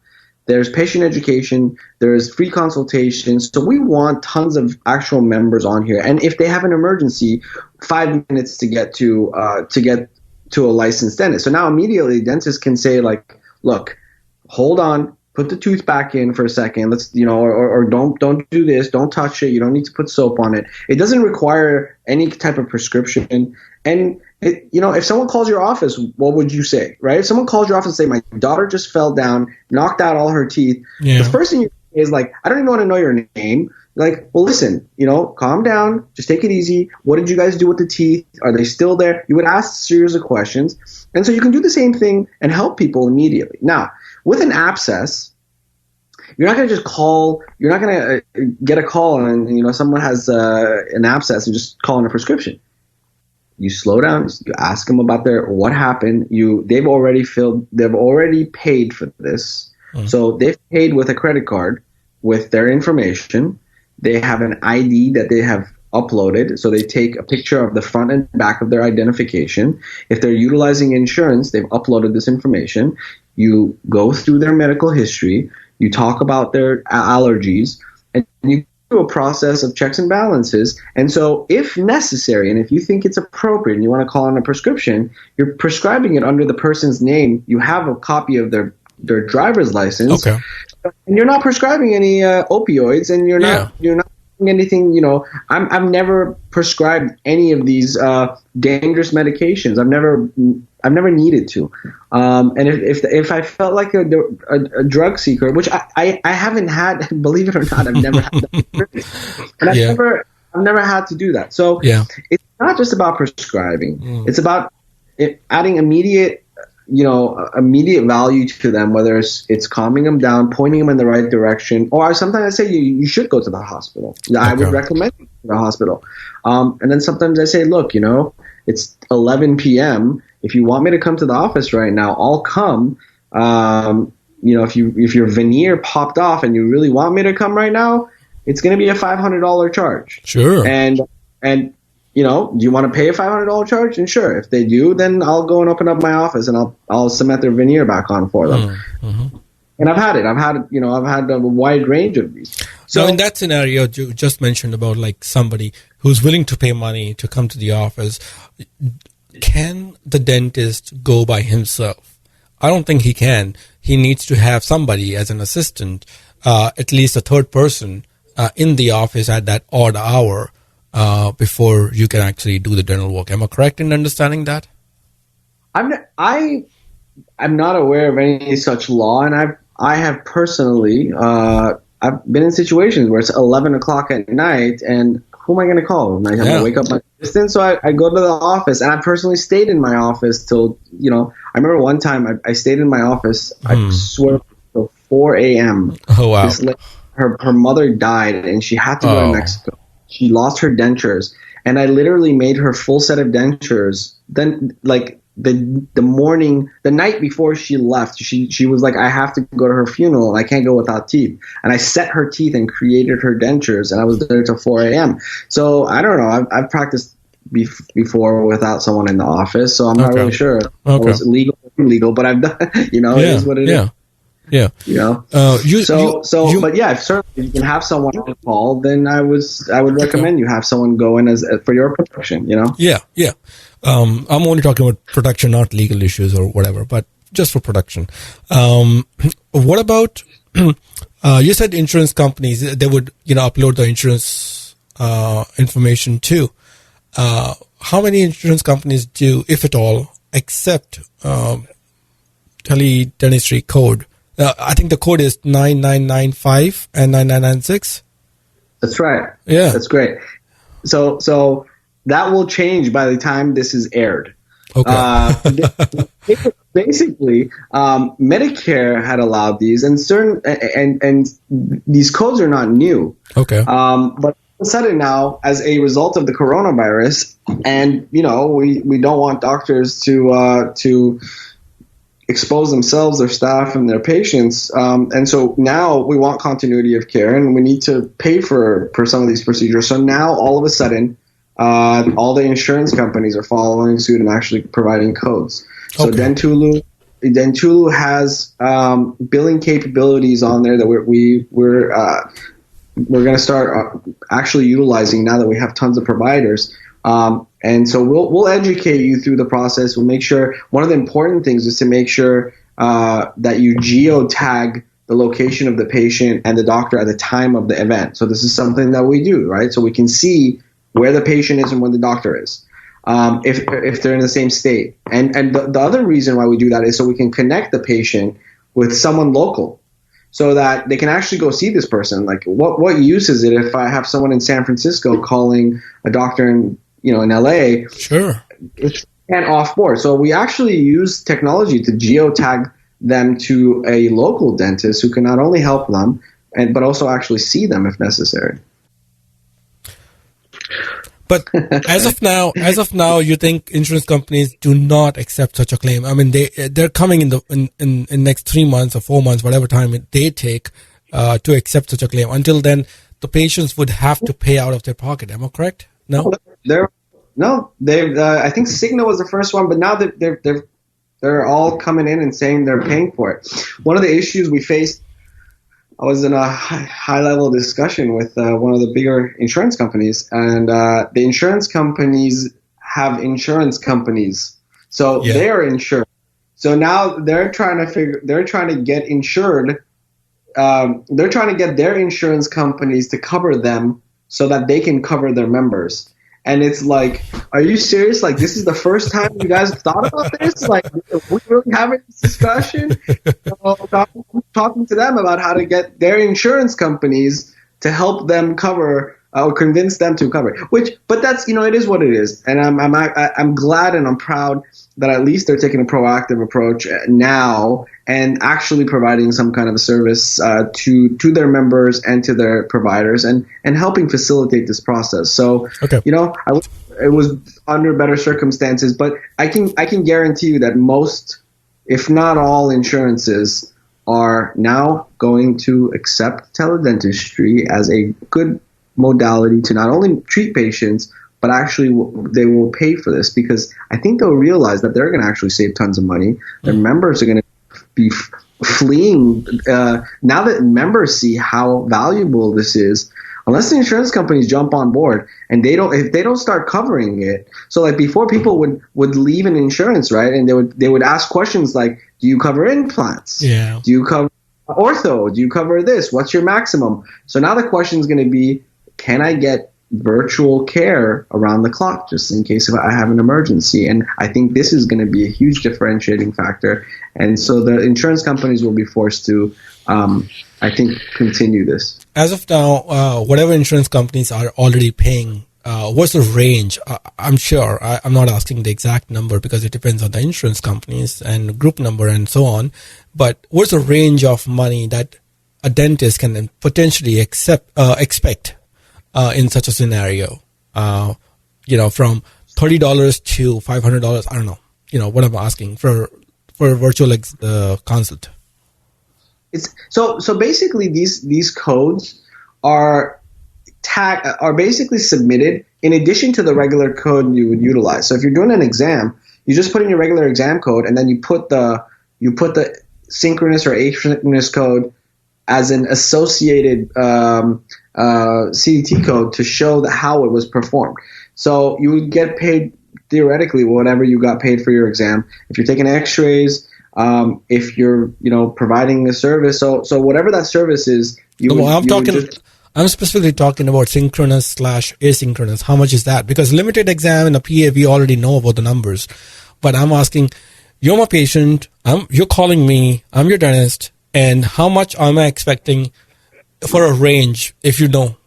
There's patient education. There's free consultations. So we want tons of actual members on here. And if they have an emergency, 5 minutes to get to a licensed dentist. So now immediately dentists can say, like, look, hold on, put the tooth back in for a second. Let's, or don't do this. Don't touch it. You don't need to put soap on it. It doesn't require any type of prescription. And if someone calls your office, what would you say, right? If someone calls your office and say, my daughter just fell down, knocked out all her teeth. Yeah. The first thing you say is like, I don't even want to know your name. Like, well, listen, calm down. Just take it easy. What did you guys do with the teeth? Are they still there? You would ask a series of questions. And so you can do the same thing and help people immediately. Now, with an abscess, you're not going to just call. You're not going to get a call and, someone has an abscess and just call in a prescription. You slow down. You ask them about what happened. They've already paid for this. So they've paid with a credit card with their information. They have an ID that they have uploaded. So they take a picture of the front and back of their identification. If they're utilizing insurance, they've uploaded this information. You go through their medical history. You talk about their allergies, and you do a process of checks and balances. And so if necessary, and if you think it's appropriate and you want to call on a prescription, you're prescribing it under the person's name. You have a copy of their driver's license. Okay. And you're not prescribing any opioids, and you're not doing anything. I've never prescribed any of these dangerous medications. I've never needed to. And if I felt like a drug seeker, which I haven't had, believe it or not, I've never had that. And I've never had to do that. So it's not just about prescribing. It's about adding immediate value to them, whether it's calming them down, pointing them in the right direction, or sometimes I say you should go to the hospital. Okay. I would recommend you to the hospital. And then sometimes I say, look, it's 11 p.m. If you want me to come to the office right now, I'll come. if your veneer popped off and you really want me to come right now, it's going to be a $500 charge. Sure. And do you want to pay a $500 charge? And sure, if they do, then I'll go and open up my office and I'll cement their veneer back on for them. Mm-hmm. And I've had a wide range of these. So in that scenario, you just mentioned about like somebody who's willing to pay money to come to the office, can the dentist go by himself? I don't think he can. He needs to have somebody as an assistant, at least a third person in the office at that odd hour before you can actually do the dental work. Am I correct in understanding that? I'm not aware of any such law, and I have personally I've been in situations where it's 11 o'clock at night, and who am I going to call? Am I going to wake up my assistant? So I go to the office, and I personally stayed in my office till, I remember one time I stayed in my office, I swear, till 4 a.m. Oh, wow. Her mother died, and she had to go to Mexico. She lost her dentures, and I literally made her full set of dentures. Then, like, the night before she left, she was like, I have to go to her funeral and I can't go without teeth. And I set her teeth and created her dentures, and I was there till 4 a.m. So I don't know. I've practiced before without someone in the office, so I'm not really sure if it was legal or illegal, but I've done, it is what it is. Yeah. But yeah, if certainly you can have someone on call, then I would recommend you have someone go in for your protection, Yeah. I'm only talking about production, not legal issues or whatever, but just for production. What about, you said insurance companies, they would, upload the insurance information too. How many insurance companies do, if at all, accept teledentistry code? I think the code is 9995 and 9996. That's right. Yeah. That's great. So that will change by the time this is aired. Okay. Basically, Medicare had allowed these, and and these codes are not new. Okay. But all of a sudden now, as a result of the coronavirus, and we don't want doctors to expose themselves, their staff, and their patients, and so now we want continuity of care, and we need to pay for some of these procedures. So now all of a sudden, all the insurance companies are following suit and actually providing codes. So Okay. Dentulu has billing capabilities on there that we're going to start actually utilizing now that we have tons of providers. And so we'll educate you through the process. We'll make sure, one of the important things is to make sure that you geotag the location of the patient and the doctor at the time of the event. So this is something that we do, right? So we can see where the patient is and where the doctor is, if they're in the same state. And the other reason why we do that is so we can connect the patient with someone local, so that they can actually go see this person. Like, what use is it if I have someone in San Francisco calling a doctor in LA? Sure. It's can't offboard. So we actually use technology to geotag them to a local dentist who can not only help them but also actually see them if necessary. But as of now, you think insurance companies do not accept such a claim? I mean, they're coming in next 3 months or 4 months, whatever time they take to accept such a claim. Until then, the patients would have to pay out of their pocket. Am I correct? No. I think Cigna was the first one, but now they're all coming in and saying they're paying for it. One of the issues we faced, I was in a high-level discussion with one of the bigger insurance companies, and the insurance companies have insurance companies, so they are insured. So now they're trying to get insured. They're trying to get their insurance companies to cover them so that they can cover their members. And it's like, are you serious? Like, this is the first time you guys thought about this? Like, we really having this discussion? Talking to them about how to get their insurance companies to help them cover or convince them to cover it. But that's, it is what it is. And I'm glad and I'm proud that at least they're taking a proactive approach now and actually providing some kind of a service to their members and to their providers and helping facilitate this process. So, okay. It was under better circumstances, but I can guarantee you that most, if not all, insurances are now going to accept teledentistry as a good modality to not only treat patients, but actually they will pay for this, because I think they'll realize that they're going to actually save tons of money. Their members are going to be fleeing. Now that members see how valuable this is, unless the insurance companies jump on board and if they don't start covering it. So like before, people would leave an insurance, right? And they would ask questions like, do you cover implants? Yeah. Do you cover ortho? Do you cover this? What's your maximum? So now the question is going to be, can I get virtual care around the clock just in case if I have an emergency? And I think this is going to be a huge differentiating factor. And so the insurance companies will be forced to, I think, continue this. As of now, whatever insurance companies are already paying, what's the range? I'm sure, I'm not asking the exact number because it depends on the insurance companies and group number and so on. But what's the range of money that a dentist can potentially expect in such a scenario? From $30 to $500. I don't know. What I'm asking for a virtual consult. It's so basically these codes are basically submitted in addition to the regular code you would utilize. So if you're doing an exam, you just put in your regular exam code, and then you put the synchronous or asynchronous code as an associated CDT code to show how it was performed. So you would get paid theoretically whatever you got paid for your exam. If you're taking X-rays, if you're providing a service, so whatever that service is, I'm specifically talking about synchronous / asynchronous. How much is that? Because limited exam and a PA, we already know about the numbers. But I'm asking, you're my patient, you're calling me, I'm your dentist, and how much am I expecting for a range, if you know?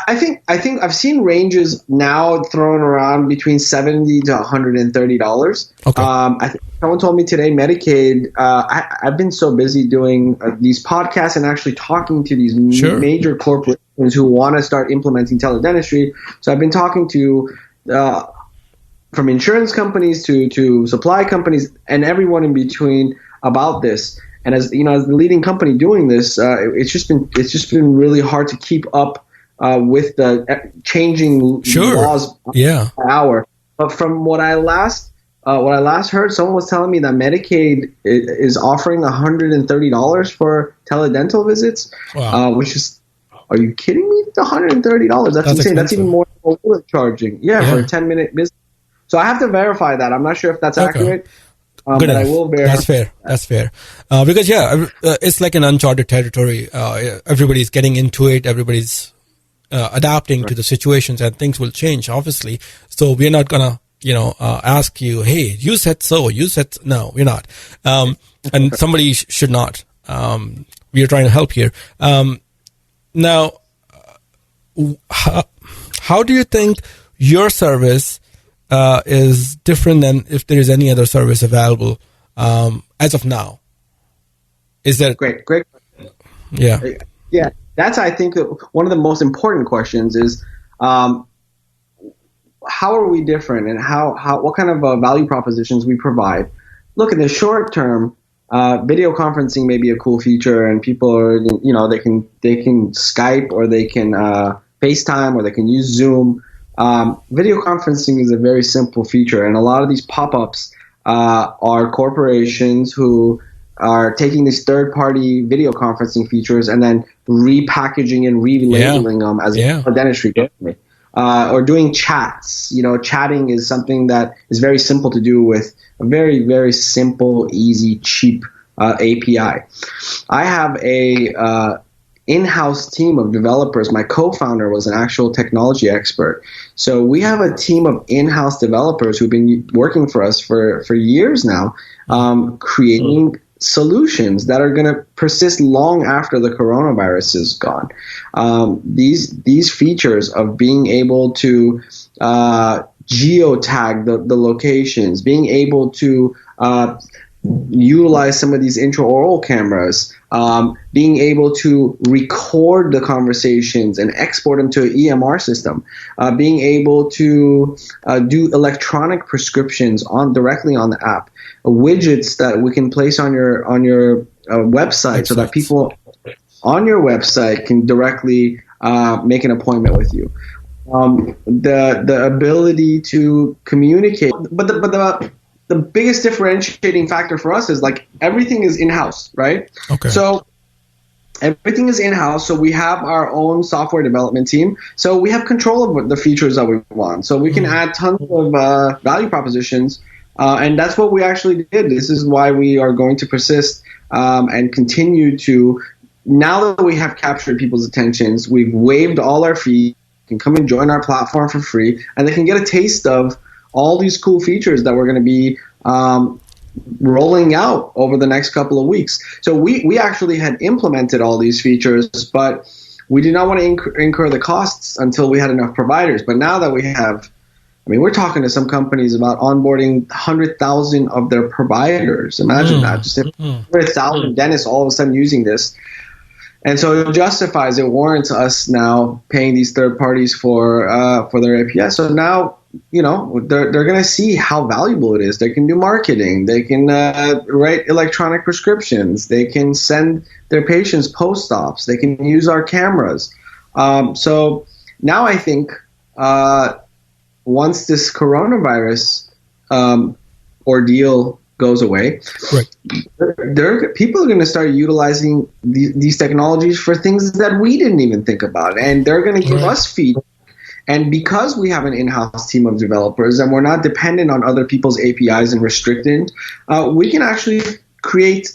I think I've seen ranges now thrown around between $70 to $130. Okay. I think someone told me today Medicaid. I've been so busy doing these podcasts and actually talking to these major corporations who want to start implementing teledentistry. So I've been talking to from insurance companies to supply companies and everyone in between about this. And as the leading company doing this, it's just been really hard to keep up with the changing laws per hour. But from what I last heard, someone was telling me that Medicaid is offering $130 for teledental visits. Wow. Which is, are you kidding me? $130? That's insane. Expensive. That's even more than what we're charging. Yeah, for a 10-minute visit. So I have to verify that. I'm not sure if that's accurate. Good enough. I will verify. That's fair. Because it's like an uncharted territory. Everybody's getting into it. Everybody's adapting to the situations, and things will change, obviously. So we're not gonna, ask you, hey, you said so. No, we're not. And somebody should not. We are trying to help here. Now, how do you think your service is different than if there is any other service available as of now? Is that great? Yeah. That's, I think, one of the most important questions is how are we different, and what kind of value propositions we provide. Look, in the short term, video conferencing may be a cool feature, and people are, they can Skype, or they can FaceTime, or they can use Zoom. Video conferencing is a very simple feature, and a lot of these pop-ups are corporations who are taking these third-party video conferencing features and then repackaging and relabeling them as a dentistry company. Or doing chats. Chatting is something that is very simple to do with a very, very simple, easy, cheap API. I have a in-house team of developers. My co-founder was an actual technology expert. So we have a team of in-house developers who've been working for us for years now, creating solutions that are going to persist long after the coronavirus is gone. These features of being able to geotag the locations, being able to utilize some of these intraoral cameras, being able to record the conversations and export them to an EMR system, being able to do electronic prescriptions directly on the app, widgets that we can place on your website so that people on your website can directly make an appointment with you. The ability to communicate, but the biggest differentiating factor for us is like everything is in-house, right? Okay. So everything is in-house. So we have our own software development team. So we have control of the features that we want. So we can add tons of value propositions. And that's what we actually did. This is why we are going to persist and continue to. Now that we have captured people's attentions, we've waived all our fees. Can come and join our platform for free, and they can get a taste of all these cool features that we're going to be rolling out over the next couple of weeks. So we actually had implemented all these features, but we did not want to incur the costs until we had enough providers. But now that we have, I mean, we're talking to some companies about onboarding 100,000 of their providers. Imagine that, just 100,000 dentists all of a sudden using this. And so it justifies, it warrants us now paying these third parties for their APS. So now, you know, they're going to see how valuable it is. They can do marketing. They can write electronic prescriptions. They can send their patients post-ops. They can use our cameras. So now I think once this coronavirus ordeal goes away, right, people are going to start utilizing these technologies for things that we didn't even think about, and they're going to give us feedback. And because we have an in-house team of developers and we're not dependent on other people's APIs and restricted, we can actually create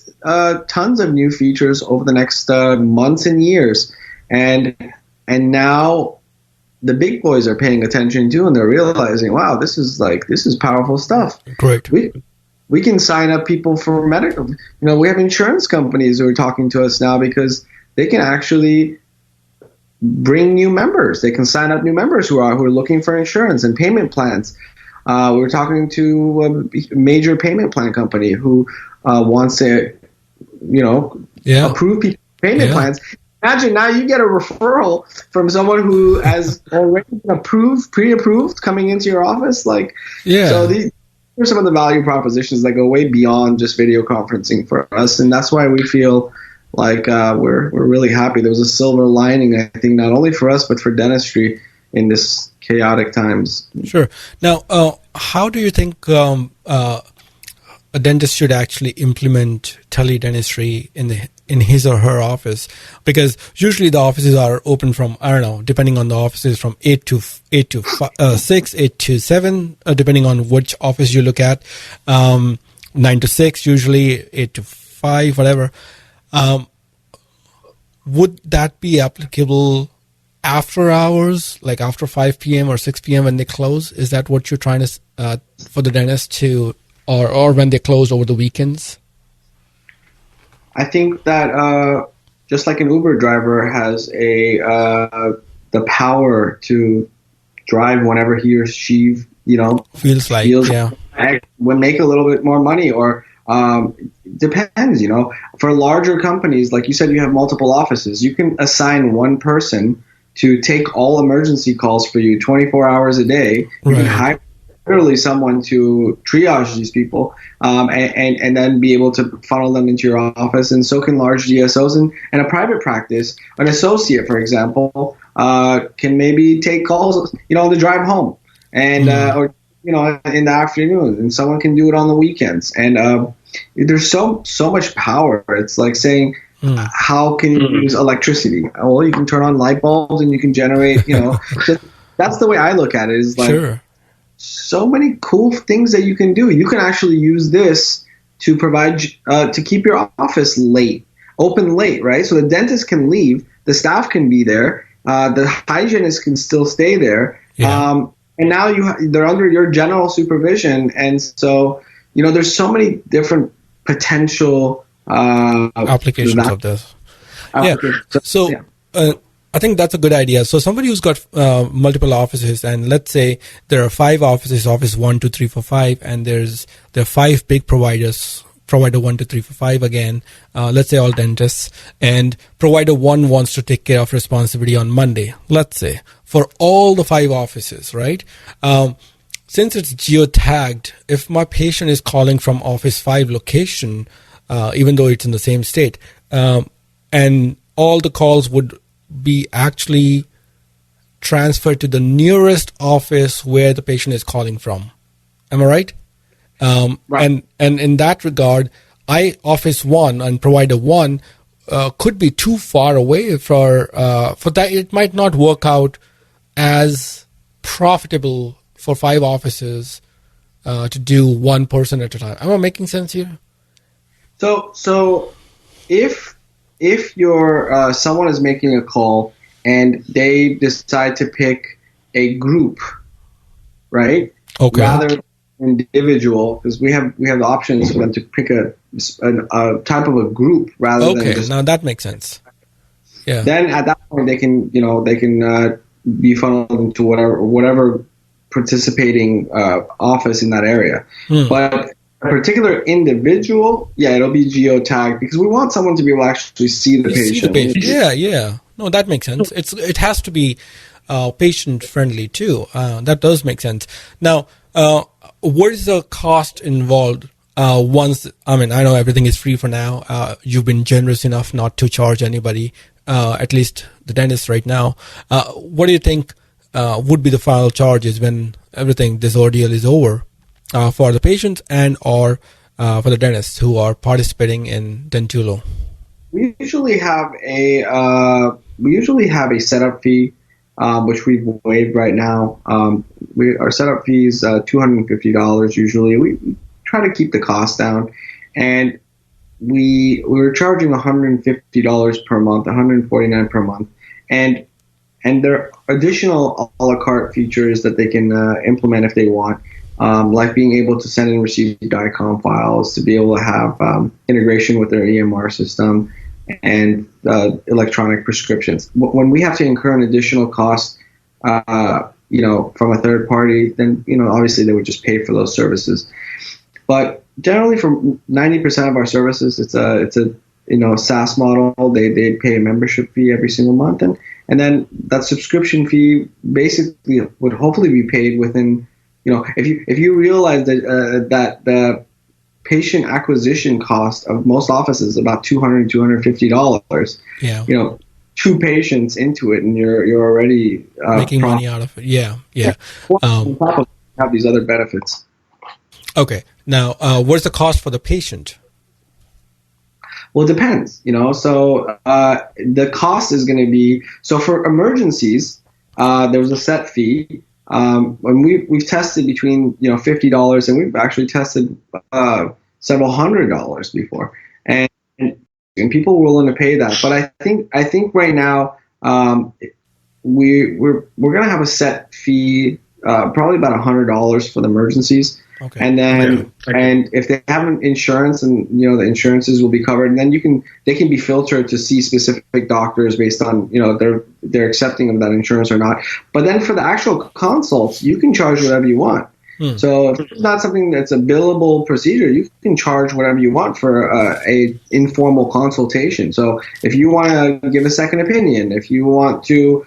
tons of new features over the next months and years. And now the big boys are paying attention too, and they're realizing, wow, this is powerful stuff. Great. We can sign up people for medical. You know, we have insurance companies who are talking to us now because they can actually bring new members. They can sign up new members who are looking for insurance and payment plans. We're talking to a major payment plan company who wants to, approve people's payment plans. Imagine now you get a referral from someone who has already been pre-approved coming into your office. So these are some of the value propositions that go way beyond just video conferencing for us, and that's why we feel like we're really happy. There was a silver lining, I think, not only for us but for dentistry in this chaotic times. Sure. Now, how do you think a dentist should actually implement teledentistry in his or her office? Because usually the offices are open from, I don't know, depending on the offices, from 8 to 6, 8 to 7, depending on which office you look at, 9 to 6 usually, 8 to 5, whatever. Would that be applicable after hours, like after 5 p.m. or 6 p.m. when they close? Is that what you're trying to, for the dentist to, or when they close over the weekends? I think that just like an Uber driver has the power to drive whenever he or she, feels like, would make a little bit more money, or depends, for larger companies, like you said, you have multiple offices. You can assign one person to take all emergency calls for you 24 hours a day. You can hire literally someone to triage these people and then be able to funnel them into your office. And so can large DSOs and a private practice. An associate, for example, can maybe take calls, on the drive home and or in the afternoon, and someone can do it on the weekends. And there's so much power. It's like saying, how can you use electricity? Well, you can turn on light bulbs and you can generate, that's the way I look at it, is like, so many cool things that you can do. You can actually use this to provide, to keep your office open late, right? So the dentist can leave, the staff can be there, the hygienist can still stay there. And now they're under your general supervision. And so, there's so many different potential applications of this. I think that's a good idea. So somebody who's got multiple offices, and let's say there are 5 offices, office 1, 2, 3, 4, 5, and there are 5 big providers provider 1, 2, 3, 4, 5 again, let's say all dentists, and provider 1 wants to take care of responsibility on Monday, let's say, for all the 5 offices, right? Since it's geotagged, if my patient is calling from office 5 location, even though it's in the same state, and all the calls would be actually transferred to the nearest office where the patient is calling from. Am I right? Right. And in that regard, office 1 and provider 1 could be too far away for that. It might not work out as profitable for 5 offices to do one person at a time. Am I making sense here? So if you're someone is making a call and they decide to pick a group, right? Okay. Rather than individual, because we have the options for them to pick a type of a group rather than just. Now that makes sense. Yeah. Then at that point they can be funneled into whatever participating office in that area. But a particular individual, it'll be geotagged because we want someone to be able to actually see the patient. Yeah. No, that makes sense. It has to be patient friendly too. That does make sense. Now, what is the cost involved? I know everything is free for now. You've been generous enough not to charge anybody, at least the dentist right now. What do you think would be the final charges when this ordeal is over, for the patients and or for the dentists who are participating in Dentulu? We usually have a setup fee, which we've waived right now. Our setup fee is $250 usually. We try to keep the cost down, and we were charging $150 per month, $149 per month, and there are additional a la carte features that they can implement if they want, like being able to send and receive DICOM files, to be able to have integration with their EMR system, and electronic prescriptions. When we have to incur an additional cost, from a third party, then obviously they would just pay for those services. But generally, for 90% of our services, it's a SaaS model. They pay a membership fee every single month, and then that subscription fee basically would hopefully be paid within. If you realize that the patient acquisition cost of most offices is about $200, $250. Yeah. 2 patients into it, and you're already making money out of it. Yeah. On top of have these other benefits. Okay. Now, what's the cost for the patient? Well, it depends. So the cost is going to be, so for emergencies, there was a set fee. When we've tested between $50, and we've actually tested several $100s before, and people were willing to pay that. But I think right now we're gonna have a set fee, probably about $100 for the emergencies. Okay. And then and if they have an insurance, and the insurances will be covered, and then they can be filtered to see specific doctors based on they're accepting of that insurance or not. But then for the actual consults, you can charge whatever you want. So if it's not something that's a billable procedure, you can charge whatever you want for a informal consultation. So if you want to give a second opinion, if you want to,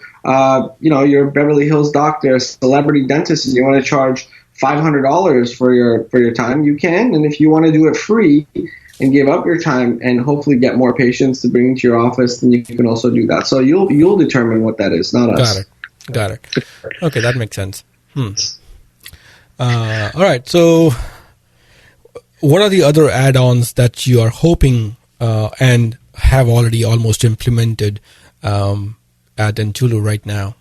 you're a Beverly Hills doctor, a celebrity dentist, and you want to charge $500 for your time, you can. And if you want to do it free and give up your time and hopefully get more patients to bring into your office, then you can also do that. So you'll determine what that is, not us. Got it. Okay, that makes sense. All right. So what are the other add-ons that you are hoping and have already almost implemented at Dentulu right now?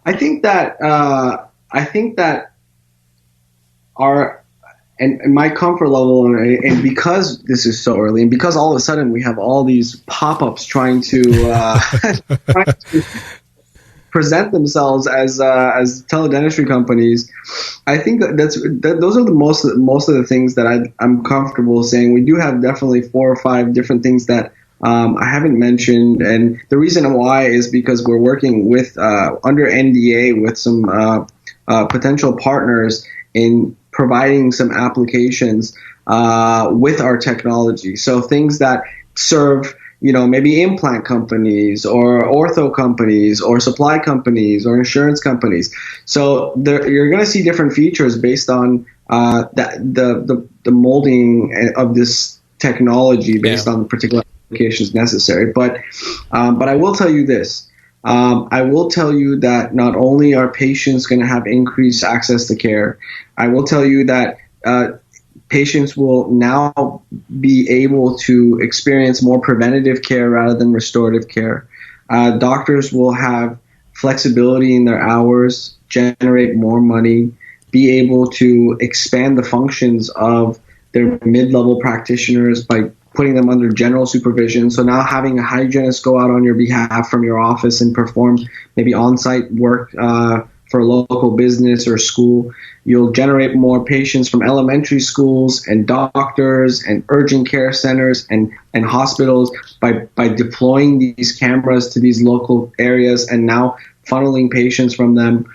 I think that our and my comfort level, and because this is so early, and because all of a sudden we have all these pop-ups trying to present themselves as teledentistry companies, I think those are the most of the things that I'm comfortable saying. We do have definitely 4 or 5 different things that I haven't mentioned, and the reason why is because we're working with under NDA with some potential partners in providing some applications with our technology. So things that serve, maybe implant companies or ortho companies or supply companies or insurance companies. So you're going to see different features based on the molding of this technology based on the particular applications necessary. But I will tell you this. I will tell you that not only are patients going to have increased access to care, I will tell you that patients will now be able to experience more preventative care rather than restorative care. Doctors will have flexibility in their hours, generate more money, be able to expand the functions of their mid-level practitioners by putting them under general supervision. So now having a hygienist go out on your behalf from your office and perform maybe on-site work for a local business or school. You'll generate more patients from elementary schools and doctors and urgent care centers and hospitals by deploying these cameras to these local areas and now funneling patients from them.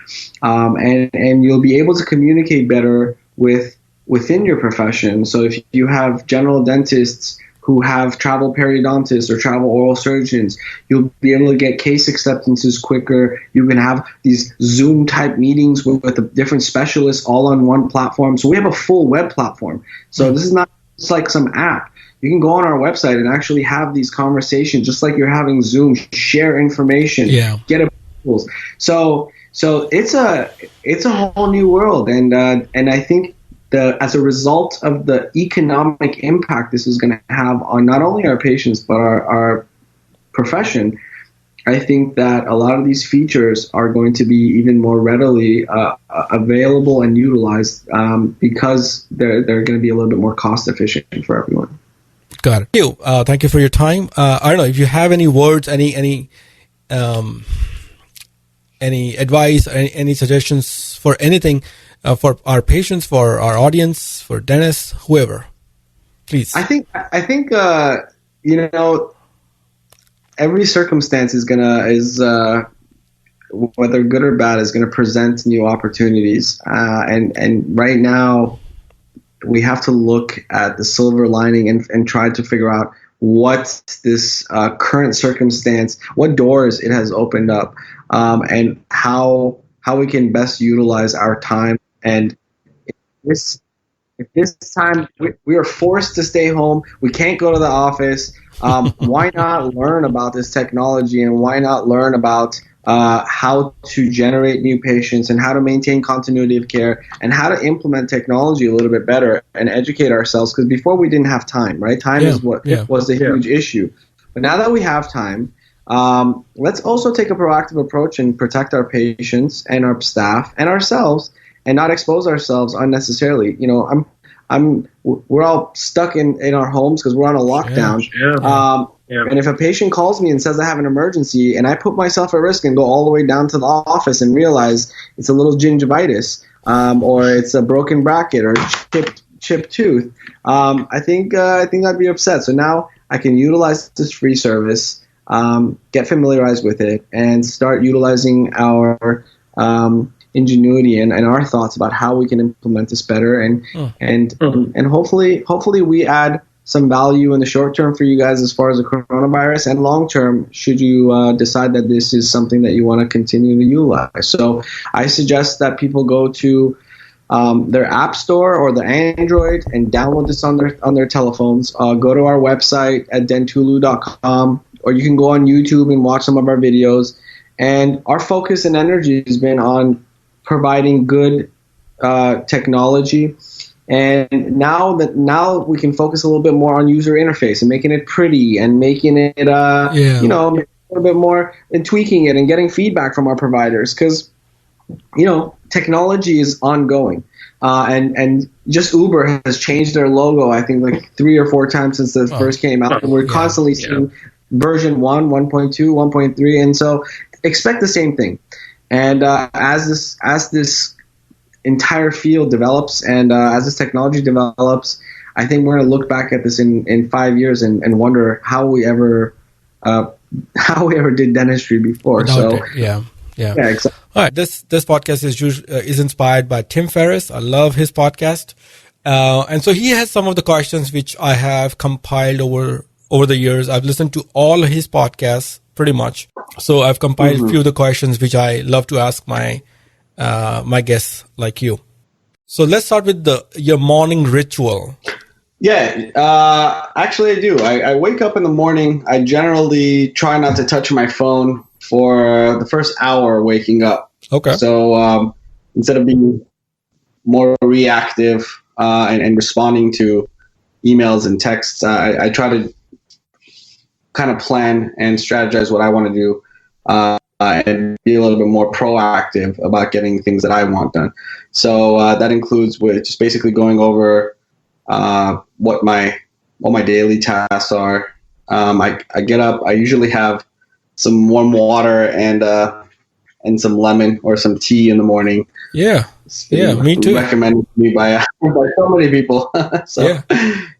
And you'll be able to communicate better within your profession. So if you have general dentists who have travel periodontists or travel oral surgeons, you'll be able to get case acceptances quicker. You can have these Zoom type meetings with the different specialists all on one platform. So we have a full web platform. So this is not just like some app. You can go on our website and actually have these conversations just like you're having Zoom, share information, get approvals. So it's a whole new world. And I think as a result of the economic impact this is going to have on not only our patients but our profession, I think that a lot of these features are going to be even more readily available and utilized because they're going to be a little bit more cost efficient for everyone. Got it. Thank you for your time. I don't know if you have any words, any advice, any suggestions for anything. For our patients, for our audience, for dentists, whoever, please. I think every circumstance is whether good or bad, is gonna present new opportunities. And right now, we have to look at the silver lining and try to figure out what this current circumstance, what doors it has opened up, and how we can best utilize our time. And if this time we are forced to stay home, we can't go to the office, why not learn about this technology and why not learn about how to generate new patients and how to maintain continuity of care and how to implement technology a little bit better and educate ourselves, because before we didn't have time, right? Time is what was a huge issue. But now that we have time, let's also take a proactive approach and protect our patients and our staff and ourselves and not expose ourselves unnecessarily. We're all stuck in our homes because we're on a lockdown. And if a patient calls me and says I have an emergency and I put myself at risk and go all the way down to the office and realize it's a little gingivitis or it's a broken bracket or chipped tooth, I think I'd be upset. So now I can utilize this free service, get familiarized with it, and start utilizing our ingenuity and our thoughts about how we can implement this better and hopefully we add some value in the short term for you guys as far as the coronavirus, and long term should you decide that this is something that you want to continue to utilize. So I suggest that people go to their app store or the Android and download this on their telephones. Go to our website at dentulu.com, or you can go on YouTube and watch some of our videos. And our focus and energy has been on providing good technology, and now we can focus a little bit more on user interface and making it pretty and making it a little bit more, and tweaking it and getting feedback from our providers, because technology is ongoing, and just Uber has changed their logo I think like 3 or 4 times since it first came out, and we're constantly seeing version 1, 1.2, 1.3, and so expect the same thing. And as this entire field develops and as this technology develops, I think we're going to look back at this in 5 years and wonder how we ever did dentistry before. Yeah, exactly. All right, this podcast is inspired by Tim Ferris. I love his podcast. And so he has some of the questions which I have compiled over the years. I've listened to all his podcasts pretty much. So I've compiled a few of the questions which I love to ask my guests like you. So let's start with your morning ritual. Yeah, actually I do. I wake up in the morning. I generally try not to touch my phone for the first hour waking up. Okay. So instead of being more reactive and responding to emails and texts, I try to kind of plan and strategize what I want to do and be a little bit more proactive about getting things that I want done. So that includes with just basically going over what my daily tasks are. I get up. I usually have some warm water and some lemon or some tea in the morning. Yeah, me too. Recommended to me by so many people. So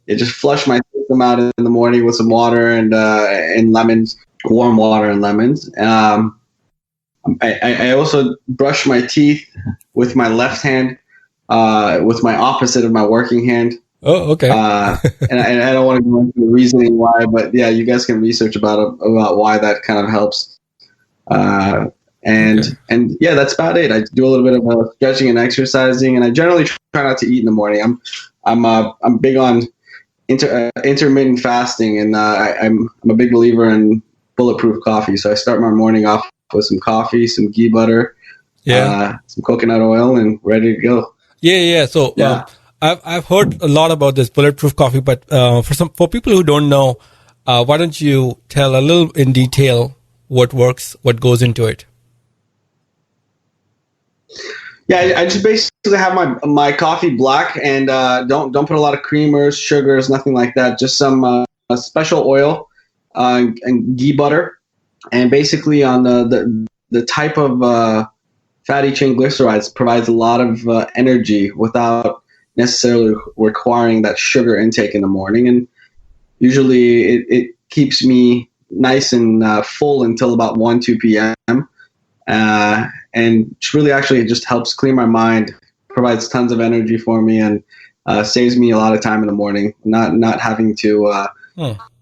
it just flush my system out in the morning with some water and lemons, warm water and lemons. I also brush my teeth with my left hand, with my opposite of my working hand. Oh, okay. And I don't want to go into the reasoning why, but yeah, you guys can research about why that kind of helps. And yeah, that's about it. I do a little bit of stretching and exercising, and I generally try not to eat in the morning. I'm big on intermittent fasting, and I'm a big believer in bulletproof coffee. So I start my morning off with some coffee, some ghee butter, some coconut oil, and ready to go. Yeah. So I've heard a lot about this bulletproof coffee, but for people who don't know, why don't you tell a little in detail what works, what goes into it? Yeah, I just basically have my coffee black and don't put a lot of creamers, sugars, nothing like that. Just some special oil and ghee butter, and basically on the type of fatty chain glycerides provides a lot of energy without necessarily requiring that sugar intake in the morning, and usually it keeps me nice and full until about 1-2 p.m. And really actually it just helps clear my mind, provides tons of energy for me, and saves me a lot of time in the morning, not having to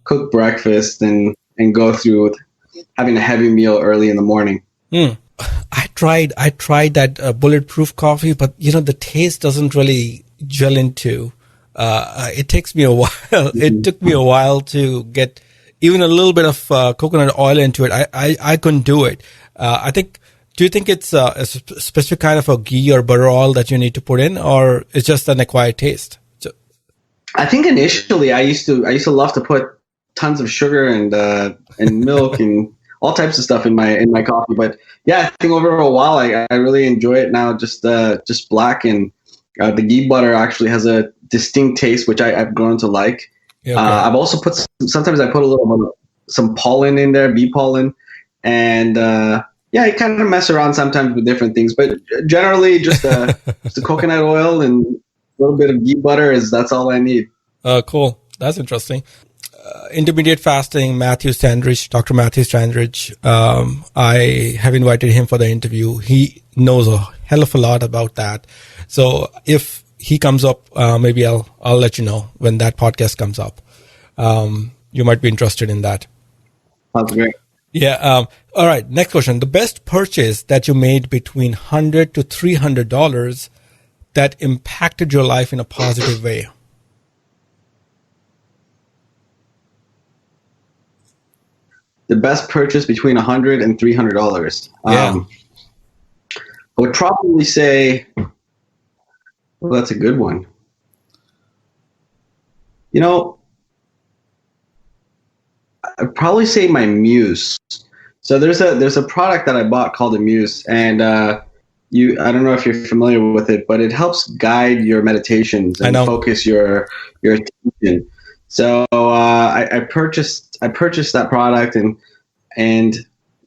cook breakfast and go through with having a heavy meal early in the morning. I tried that bulletproof coffee, but the taste doesn't really gel into. It takes me a while. It took me a while to get even a little bit of coconut oil into it. I couldn't do it. Do you think it's a specific kind of a ghee or butter oil that you need to put in, or it's just an acquired taste? I think initially I used to love to put tons of sugar and milk and all types of stuff in my coffee, but yeah, I think over a while I really enjoy it now. Just black, and the ghee butter actually has a distinct taste which I've grown to like. Yeah, okay. I've also sometimes I put a little bit of some pollen in there, bee pollen, and yeah, I kind of mess around sometimes with different things, but generally just the coconut oil and a little bit of ghee butter that's all I need. Cool. That's interesting. Intermediate fasting, Dr. Matthew Standridge. I have invited him for the interview. He knows a hell of a lot about that. So if he comes up, maybe I'll let you know when that podcast comes up. You might be interested in that. Sounds great. Yeah. All right. Next question. The best purchase that you made between $100 to $300 that impacted your life in a positive way. The best purchase between $100 and $300. Yeah. I would probably say, well, that's a good one. I'd probably say my Muse. So there's a product that I bought called a Muse, and I don't know if you're familiar with it, but it helps guide your meditations and focus your attention. So I purchased that product, and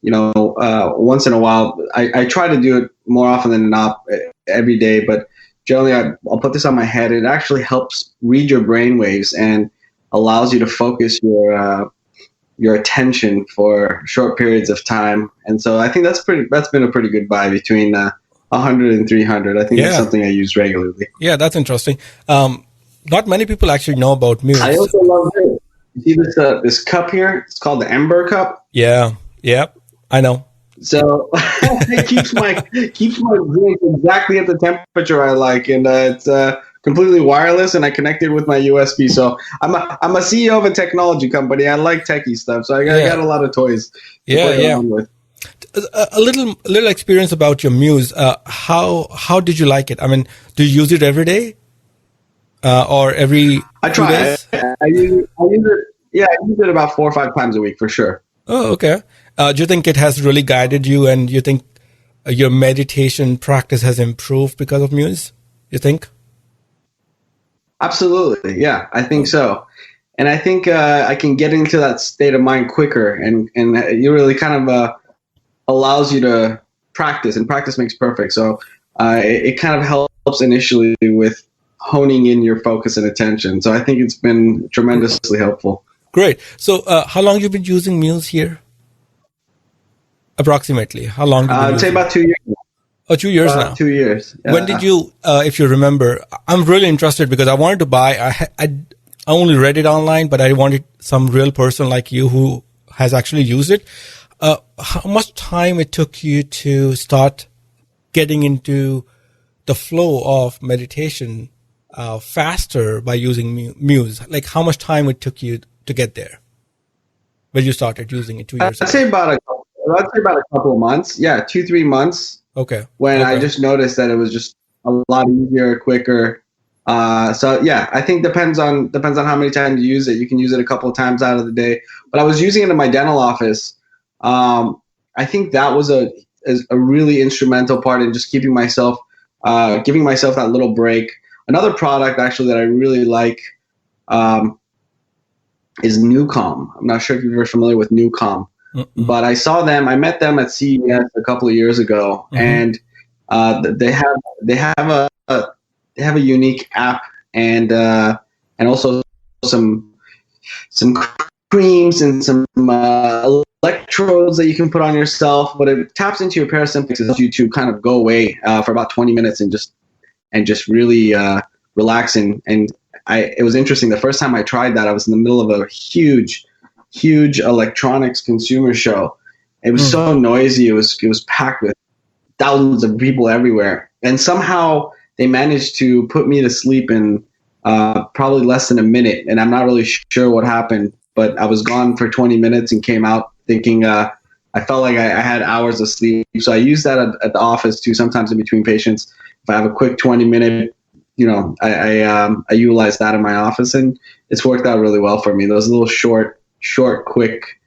once in a while I try to do it more often than not every day, but generally I'll put this on my head. It actually helps read your brain waves and allows you to focus your attention for short periods of time. And so I think that's been a pretty good buy between $100 100 and 300. I think that's something I use regularly. Yeah, that's interesting. Not many people actually know about Muse. I also love this. You see this cup here? It's called the Ember cup. Yeah, I know. So it keeps my drink exactly at the temperature I like, and it's completely wireless, and I connect it with my USB. So I'm a CEO of a technology company. I like techie stuff, so I got a lot of toys. To play around with. A little experience about your Muse. How did you like it? I mean, do you use it every day, or every? I try. I use it. Yeah, I use it about 4 or 5 times a week for sure. Oh, okay. Do you think it has really guided you, and you think your meditation practice has improved because of Muse? You think? Absolutely. Yeah, I think so. And I think I can get into that state of mind quicker, and it really kind of allows you to practice, and practice makes perfect. So it kind of helps initially with honing in your focus and attention. So I think it's been tremendously helpful. Great. So how long have you been using Muse here? Approximately. How long? I'd say about 2 years. Oh, 2 years now. 2 years. Yeah. When did you, if you remember, I'm really interested because I wanted to buy, I only read it online, but I wanted some real person like you who has actually used it. How much time it took you to start getting into the flow of meditation faster by using Muse? Like how much time it took you to get there when you started using it 2 years ago? I'd say about a couple of months. Yeah, 2-3 months. Okay. When I just noticed that it was just a lot easier, quicker. So yeah, I think depends on how many times you use it. You can use it a couple of times out of the day. But I was using it in my dental office. I think that was a really instrumental part in just keeping myself, giving myself that little break. Another product actually that I really like is Newcom. I'm not sure if you're familiar with Newcom. But I met them at CES a couple of years ago, and they have a unique app and also some creams and some electrodes that you can put on yourself. But it taps into your parasympathetic, allows you to kind of go away for about 20 minutes and just really relax. And it was interesting. The first time I tried that, I was in the middle of a huge electronics consumer show. It was so noisy. It was packed with thousands of people everywhere. And somehow they managed to put me to sleep in probably less than a minute. And I'm not really sure what happened, but I was gone for 20 minutes and came out thinking I felt like I had hours of sleep. So I use that at the office too, sometimes in between patients. If I have a quick 20-minute, I utilize that in my office, and it's worked out really well for me. Those little short, quick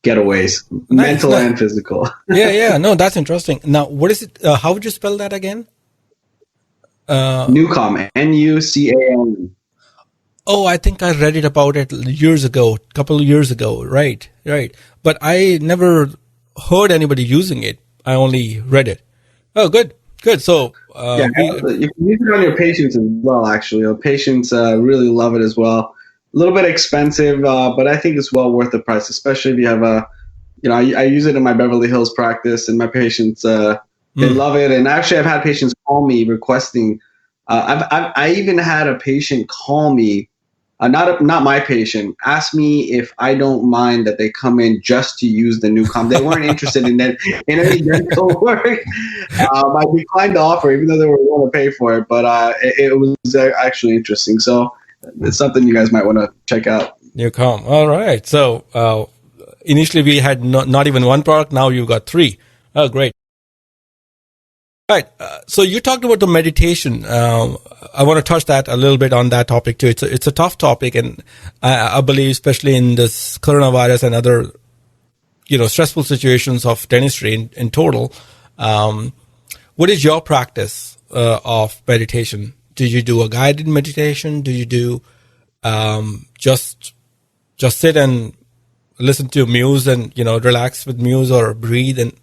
getaways, mental and physical. Yeah. No, that's interesting. Now, what is it? How would you spell that again? Newcom, Nucam. Oh, I think I read it about it couple of years ago. Right. But I never heard anybody using it. I only read it. Oh, good. So you can use it on your patients as well. Actually, your patients really love it as well. A little bit expensive, but I think it's well worth the price, especially if you have I use it in my Beverly Hills practice, and my patients, they love it. And actually, I've had patients call me requesting, I even had a patient call me, not my patient, ask me if I don't mind that they come in just to use the Newcom. They weren't interested in any dental work. I declined the offer, even though they were willing to pay for it, but it was actually interesting. So it's something you guys might want to check out. Newcom. All right. So initially we had not even one product. Now you've got 3. Oh, great. Right. So you talked about the meditation. I want to touch that a little bit on that topic too. It's a tough topic, and I believe, especially in this coronavirus and other, stressful situations of dentistry in total. What is your practice of meditation? Do you do a guided meditation? Do you do just sit and listen to Muse and relax with Muse, or breathe? And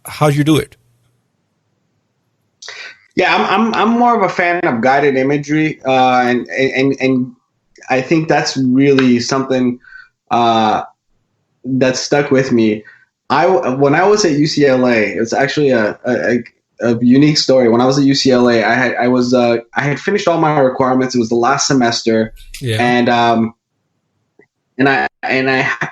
how do you do it? Yeah, I'm more of a fan of guided imagery, and I think that's really something that stuck with me. When I was at UCLA, it's actually unique story. When I was at UCLA, I had finished all my requirements. It was the last semester, and I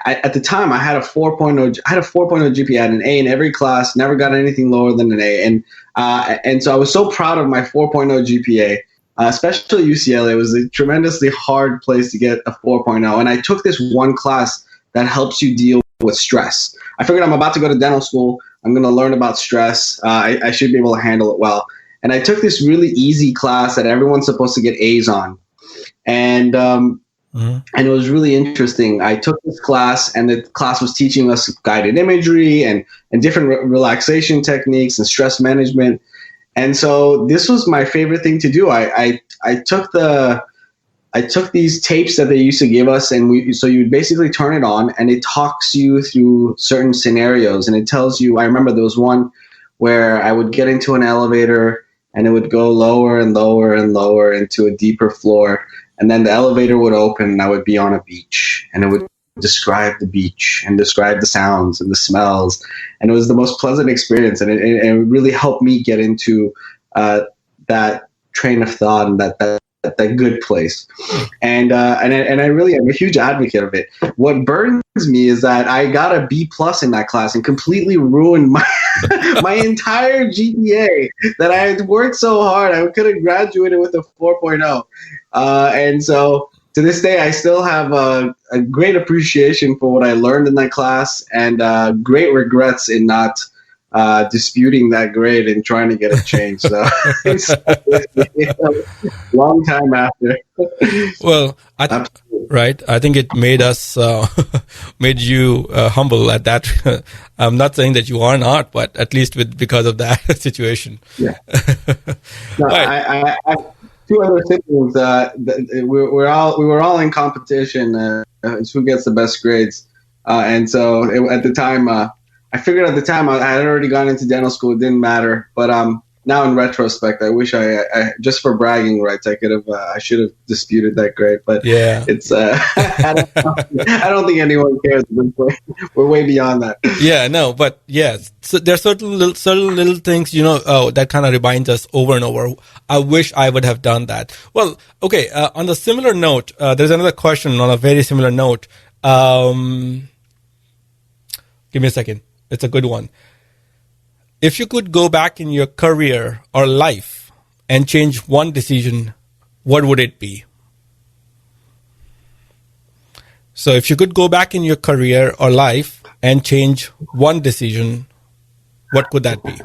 at the time I had a 4.0. I had a 4.0 GPA. I had an A in every class. Never got anything lower than an A. And so I was so proud of my 4.0 GPA. Especially UCLA, it was a tremendously hard place to get a 4.0. And I took this one class that helps you deal with stress. I figured I'm about to go to dental school. I'm going to learn about stress. I should be able to handle it well. And I took this really easy class that everyone's supposed to get A's on. And it was really interesting. I took this class, and the class was teaching us guided imagery and different relaxation techniques and stress management. And so this was my favorite thing to do. I took these tapes that they used to give us, and so you would basically turn it on, and it talks you through certain scenarios, and it tells you. I remember there was one where I would get into an elevator, and it would go lower and lower and lower into a deeper floor, and then the elevator would open, and I would be on a beach, and it would describe the beach and describe the sounds and the smells, and it was the most pleasant experience, and it really helped me get into that train of thought and that good place. And I really am a huge advocate of it. What burns me is that I got a B+ in that class and completely ruined my my entire GPA that I had worked so hard. I could have graduated with a 4.0. And so to this day, I still have a great appreciation for what I learned in that class, and great regrets in not disputing that grade and trying to get it changed. So it's a long time after. Well, right. I think it made us, made you humble at that. I'm not saying that you are not, but at least because of that situation. Yeah. No, right. I two other siblings. We were all in competition. Who gets the best grades? And so at the time, I figured at the time I had already gone into dental school. It didn't matter. But now in retrospect, I wish I just for bragging rights, I should have disputed that grade. But yeah, it's I don't think anyone cares. We're way beyond that. Yeah, no, but yes, so there are certain little things, that kind of reminds us over and over. I wish I would have done that. Well, okay. On the similar note, there's another question on a very similar note. Give me a second. It's a good one. If you could go back in your career or life and change one decision, what would it be? So if you could go back in your career or life and change one decision, what could that be?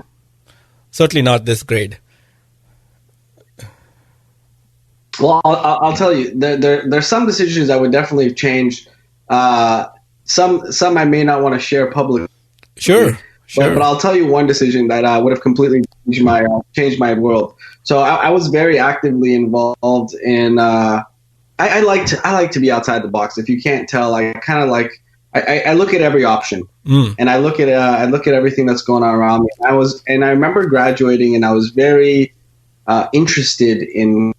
Certainly not this grade. Well, I'll tell you, there's some decisions I would definitely change. Some I may not want to share publicly. Sure. But I'll tell you one decision that would have completely changed my world. So I was very actively involved in. I like to be outside the box. If you can't tell, I kind of like. I look at every option, and I look at everything that's going on around me. I remember graduating, and I was very interested in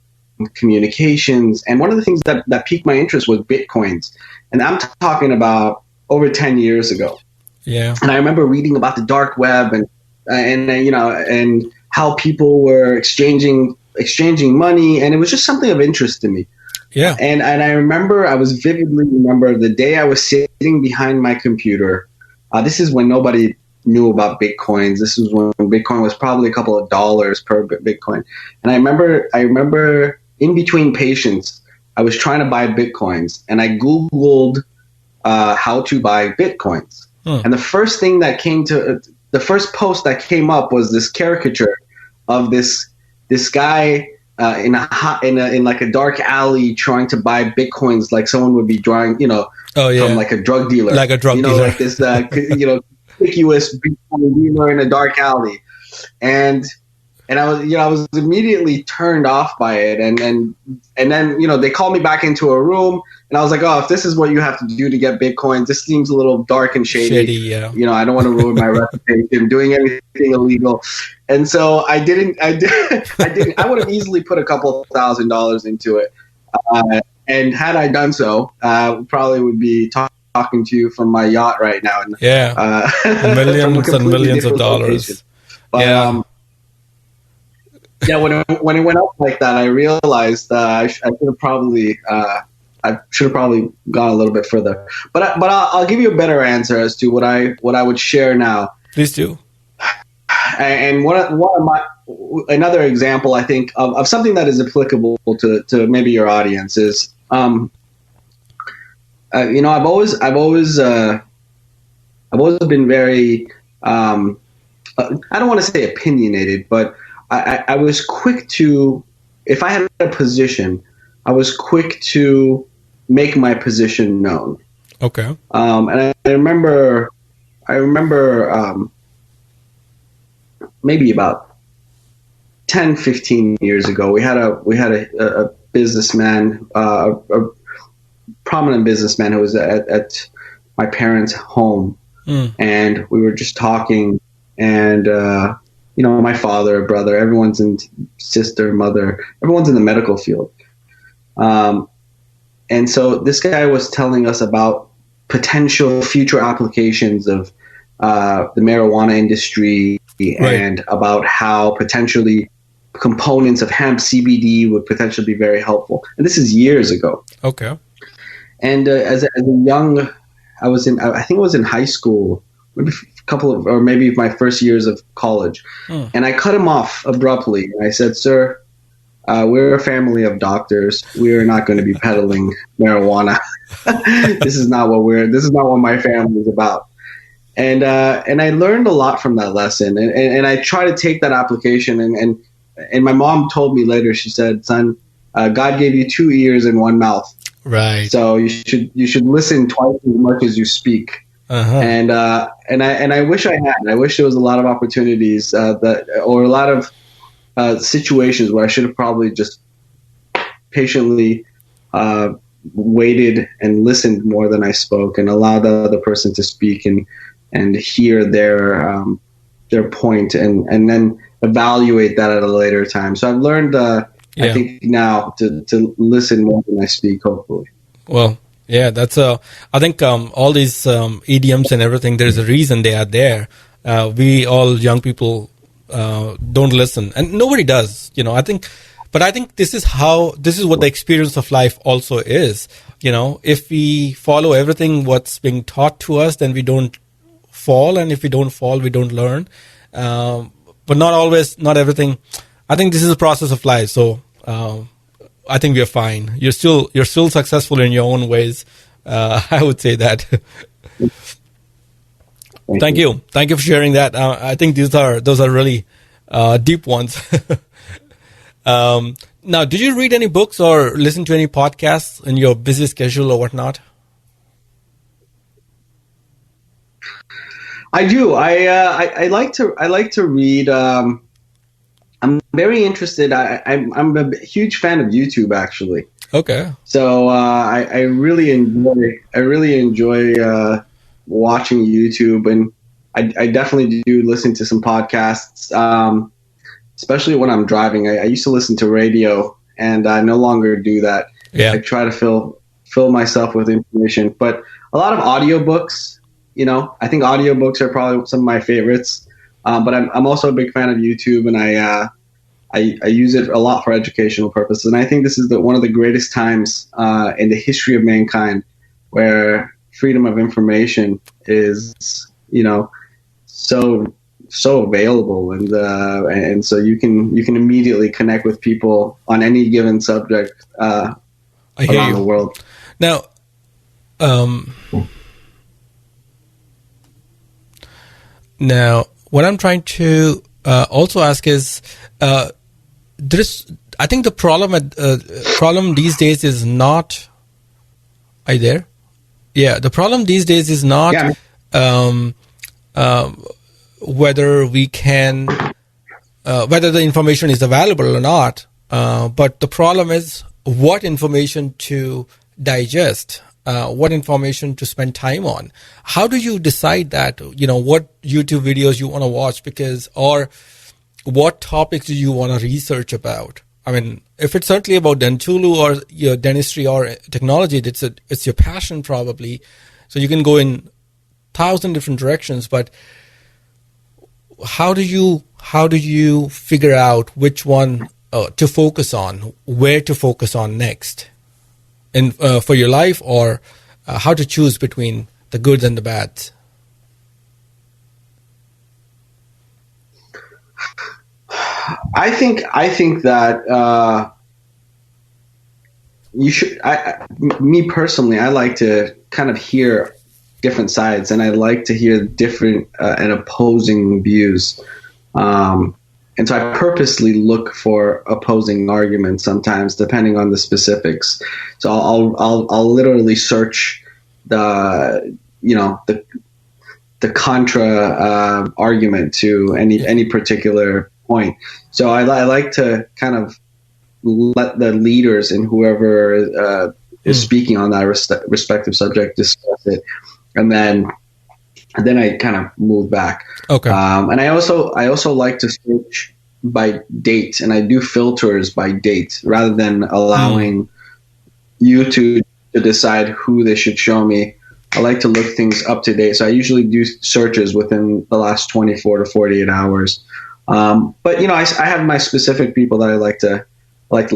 communications. And one of the things that piqued my interest was Bitcoins, and I'm talking about over 10 years ago. Yeah. And I remember reading about the dark web and how people were exchanging money, and it was just something of interest to me. Yeah. And I vividly remember the day I was sitting behind my computer. This is when nobody knew about Bitcoins. This was when Bitcoin was probably a couple of dollars per Bitcoin. And I remember in between patients, I was trying to buy Bitcoins, and I Googled how to buy Bitcoins. And the first first post that came up was this caricature of this guy in like a dark alley trying to buy Bitcoins, like someone would be drawing, from like a drug dealer, like a drug dealer, like this, conspicuous Bitcoin dealer in a dark alley, and I was immediately turned off by it, and then they called me back into a room, and I was like, oh, if this is what you have to do to get Bitcoins, this seems a little dark and shady. Yeah. I don't want to ruin my reputation doing anything illegal, and so I didn't. I would have easily put a couple $1,000s into it, and had I done so, probably would be talking to you from my yacht right now. And, millions and millions of dollars. But, Yeah, when it went up like that, I realized I should have probably gone a little bit further. But I'll give you a better answer as to what I would share now. Please do. And one of my another example, I think, of something that is applicable to maybe your audience is, I've always been very, I don't want to say opinionated, but I was quick to, if I had a position, I was quick to make my position known. Okay. And I remember maybe about 10, 15 years ago, we had a businessman, a prominent businessman who was at my parents' home, and we were just talking, and my father, brother, sister, mother, everyone's in the medical field, and so this guy was telling us about potential future applications of the marijuana industry, and about how potentially components of hemp CBD would potentially be very helpful. And this is years ago. Okay. And as a young, I think I was in high school, maybe maybe my first years of college. And I cut him off abruptly. And I said, "Sir, we're a family of doctors. We are not going to be peddling marijuana. This is not what my family is about." And I learned a lot from that lesson, and I try to take that application. And my mom told me later, she said, "Son, God gave you 2 ears and 1 mouth, right? So you should listen twice as much as you speak." And I wish I had. I wish there was a lot of opportunities or a lot of situations where I should have probably just patiently waited and listened more than I spoke, and allowed the other person to speak and hear their point, and then evaluate that at a later time. So I've learned, I think now to listen more than I speak, hopefully. Well, yeah, I think all these idioms and everything, there's a reason they are there. We all young people don't listen, and nobody does, but I think this is what the experience of life also is. If we follow everything what's being taught to us, then we don't fall, and if we don't fall, we don't learn. But not everything. I think this is a process of life. So I think we are fine. You're still successful in your own ways. I would say that. Thank you for sharing that. I think those are really deep ones. Now, did you read any books or listen to any podcasts in your busy schedule or whatnot? I do. I like to read. I'm very interested. I'm a huge fan of YouTube, actually. Okay. So I really enjoy watching YouTube, and I definitely do listen to some podcasts, especially when I'm driving. I used to listen to radio, and I no longer do that. Yeah. I try to fill myself with information, but a lot of audiobooks. I think audiobooks are probably some of my favorites. But I'm also a big fan of YouTube, and I use it a lot for educational purposes. And I think this is one of the greatest times in the history of mankind where freedom of information is, so available, and so you can immediately connect with people on any given subject around the world. Now, what I'm trying to also ask is, I think the problem these days is not. Are you there? Yeah, the problem these days is not whether we can, whether the information is available or not, but the problem is what information to digest. What information to spend time on. How do you decide that, what YouTube videos you want to watch, or what topics do you want to research about? I mean, if it's certainly about Dentulu or your dentistry or technology, it's your passion probably. So you can go in 1,000 different directions, but how do you figure out which one to focus on, where to focus on next, and for your life, or how to choose between the goods and the bads? I think that you should. Me personally, I like to kind of hear different sides, and I like to hear different and opposing views. And so I purposely look for opposing arguments sometimes, depending on the specifics. So I'll literally search the contra argument to any particular point. So I like to kind of let the leaders and whoever is speaking on that respective subject discuss it, and then I kind of move back. Okay. And I also like to search by date, and I do filters by date rather than allowing YouTube to decide who they should show me. I like to look things up to date, so I usually do searches within the last 24 to 48 hours. But I have my specific people that I like to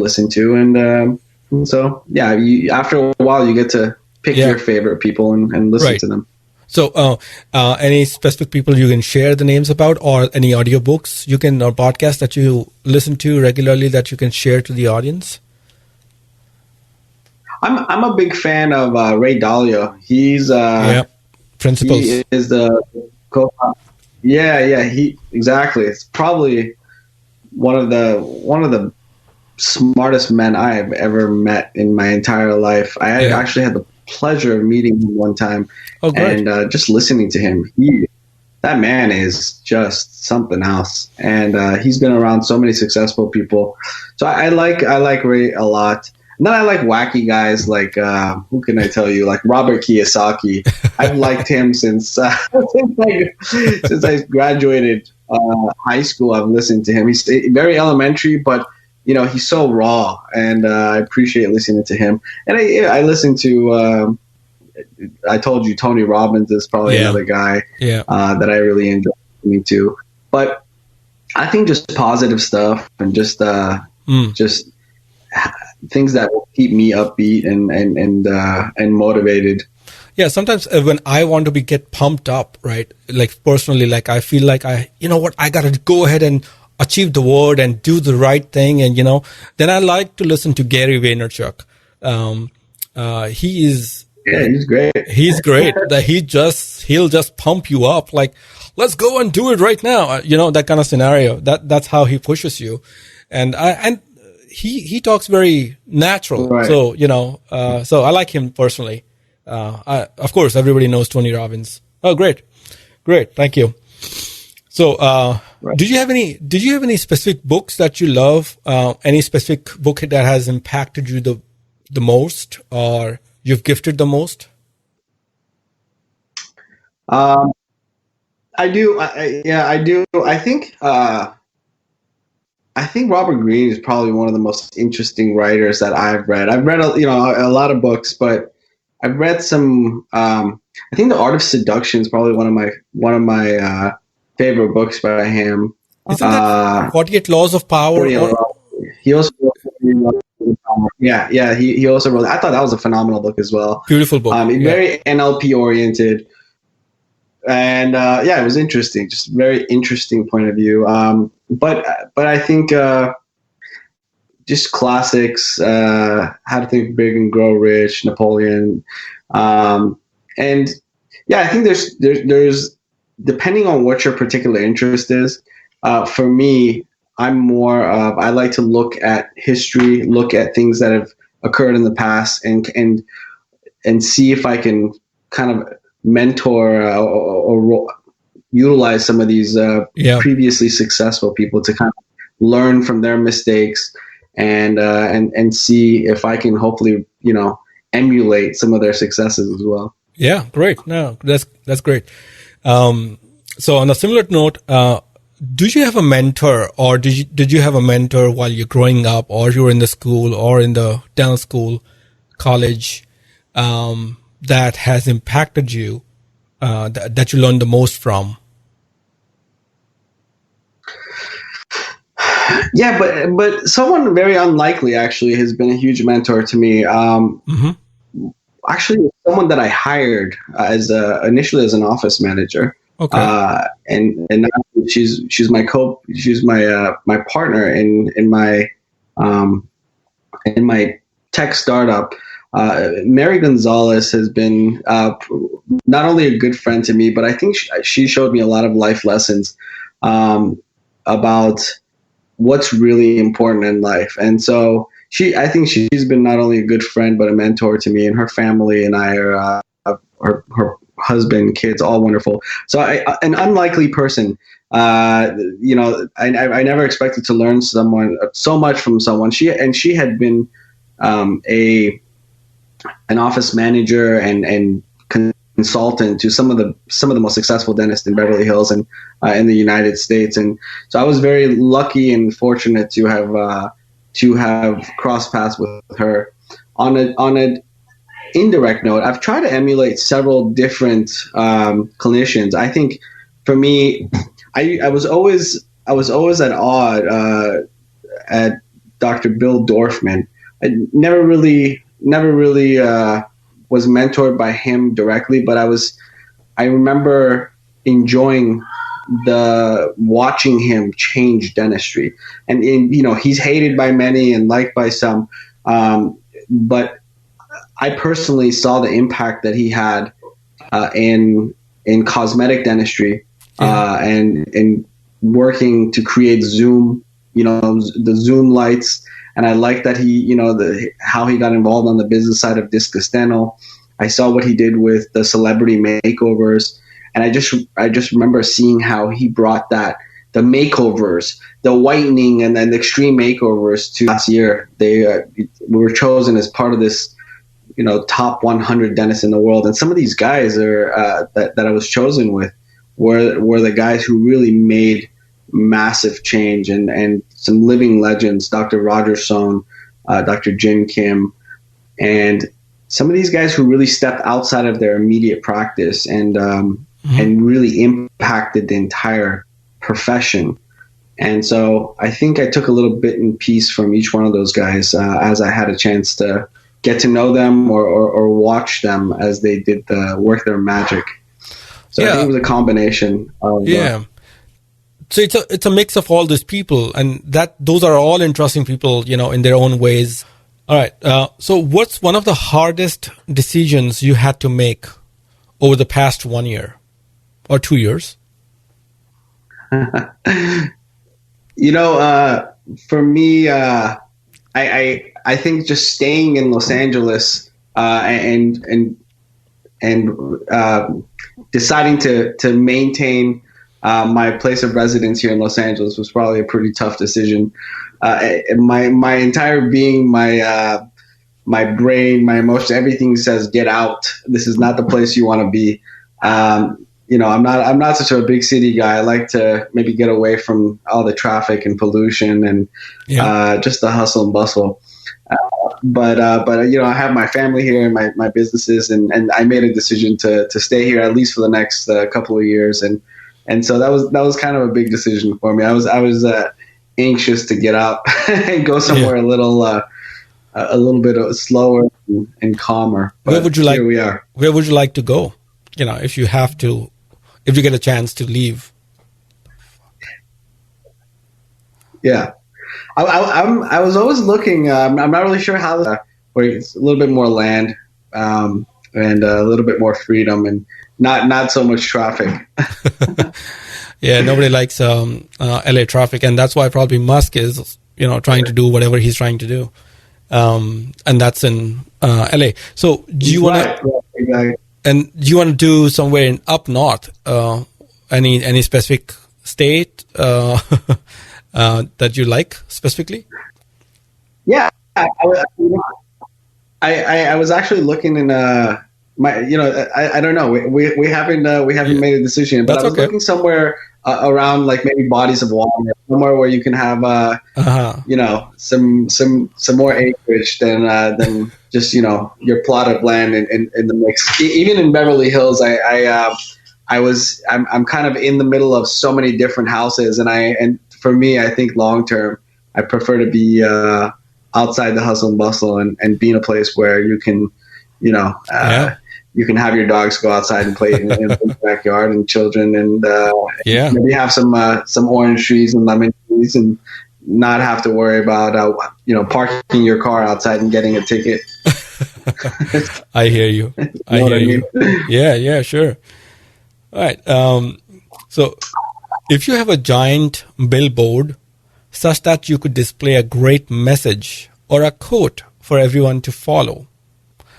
listen to, and so yeah, after a while you get to pick your favorite people and listen to them. So, any specific people you can share the names about, or any audiobooks or podcasts that you listen to regularly that you can share to the audience? I'm a big fan of Ray Dalio. He's Principles. He is the he exactly. It's probably one of the smartest men I have ever met in my entire life. I actually had the pleasure of meeting him one time, and just listening to him. That man is just something else, and he's been around so many successful people. So I like Ray a lot. And then I like wacky guys like who can I tell you, like Robert Kiyosaki. I've liked him since I graduated high school. I've listened to him. He's very elementary, but he's so raw, and I appreciate listening to him. And I listen to, I told you, Tony Robbins is probably another guy that I really enjoy listening to. But I think just positive stuff and just things that will keep me upbeat and motivated. Yeah, sometimes when I want to get pumped up, right? Like personally, like I feel like I got to go ahead and achieve the word and do the right thing. And, then I like to listen to Gary Vaynerchuk. He's great. He's great. That he'll just pump you up. Like, let's go and do it right now. That kind of scenario. That's how he pushes you. And he talks very natural. Right. So, so I like him personally. Of course, everybody knows Tony Robbins. Oh, great. Thank you. So, right. Did you have any specific books that you love? Any specific book that has impacted you the most, or you've gifted the most? I do. I do. I think Robert Greene is probably one of the most interesting writers that I've read. I've read a lot of books, but I've read some. I think The Art of Seduction is probably one of my favorite books by him. Isn't that 48 Laws of Power? He also wrote, he also wrote. I thought that was a phenomenal book as well. Beautiful book. Very NLP oriented, and it was interesting. Just very interesting point of view. But I think just classics, How to Think Big and Grow Rich, Napoleon, and I think there's depending on what your particular interest is. For me, I'm more of, I like to look at history, look at things that have occurred in the past, and see if I can kind of mentor or utilize some of these previously successful people to kind of learn from their mistakes and see if I can hopefully emulate some of their successes as well. Yeah, great. No, that's great. So on a similar note, did you have a mentor, or did you have a mentor while you're growing up, or you were in the school or in the dental school, college, that has impacted you, that you learned the most from? Yeah, but someone very unlikely actually has been a huge mentor to me. Actually, someone that I hired initially as an office manager. Okay. And now she's my partner in my tech startup. Mary Gonzalez has been not only a good friend to me, but I think she showed me a lot of life lessons about what's really important in life. And so I think she's been not only a good friend, but a mentor to me, and her family and I are, her husband, kids, all wonderful. So an unlikely person, I never expected to learn so much from someone. She had been, an office manager and consultant to some of the most successful dentists in Beverly Hills and in the United States. And so I was very lucky and fortunate to have crossed paths with her. On an indirect note, I've tried to emulate several different clinicians. I think for me, I was always at awe at Dr. Bill Dorfman. I never really was mentored by him directly, but I remember enjoying watching him change dentistry. And he's hated by many and liked by some, but I personally saw the impact that he had in cosmetic dentistry and working to create Zoom, the Zoom lights. And I like that how he got involved on the business side of Discosteno. I saw what he did with the celebrity makeovers, and I just remember seeing how he brought the makeovers, the whitening, and then the extreme makeovers to last year. They were chosen as part of this, top 100 dentists in the world, and some of these guys are that I was chosen with were the guys who really made massive change, and some living legends, Dr. Roger Sohn, Dr. Jin Kim, and some of these guys who really stepped outside of their immediate practice and really impacted the entire profession. And so I think I took a little bit in piece from each one of those guys as I had a chance to get to know them or watch them as they did work their magic. So I think it was a combination of So it's a mix of all these people, and those are all interesting people, in their own ways. All right. So what's one of the hardest decisions you had to make over the past 1 year or 2 years? For me, I think just staying in Los Angeles and deciding to maintain my place of residence here in Los Angeles was probably a pretty tough decision. My entire being, my brain, my emotions, everything says get out. This is not the place you want to be. I'm not such a big city guy. I like to maybe get away from all the traffic and pollution and just the hustle and bustle. But I have my family here and my businesses, and I made a decision to stay here at least for the next couple of years, and so that was kind of a big decision for me. I was anxious to get out and go somewhere a little bit slower and calmer. But where would you like? Here we are. Where would you like to go? If you get a chance to leave. Yeah, I was always looking. I'm not really sure how. Where it's a little bit more land and a little bit more freedom and not so much traffic. Yeah, nobody likes LA traffic, and that's why probably Musk is trying to do whatever he's trying to do, and that's in LA. So do you want to? Exactly. And do you want to do somewhere in up north? Any specific state that you like specifically? Yeah, I was actually looking in I don't know. We haven't made a decision, but I was looking somewhere around like maybe bodies of water, somewhere where you can have some more acreage than just your plot of land in the mix. Even in Beverly Hills, I'm kind of in the middle of so many different houses, and for me, I think long term, I prefer to be outside the hustle and bustle and be in a place where you can, you can have your dogs go outside and play in the backyard, and children, and maybe have some orange trees and lemon trees, and not have to worry about parking your car outside and getting a ticket. I hear you. I hear you. Yeah, sure. All right. So if you have a giant billboard such that you could display a great message or a quote for everyone to follow,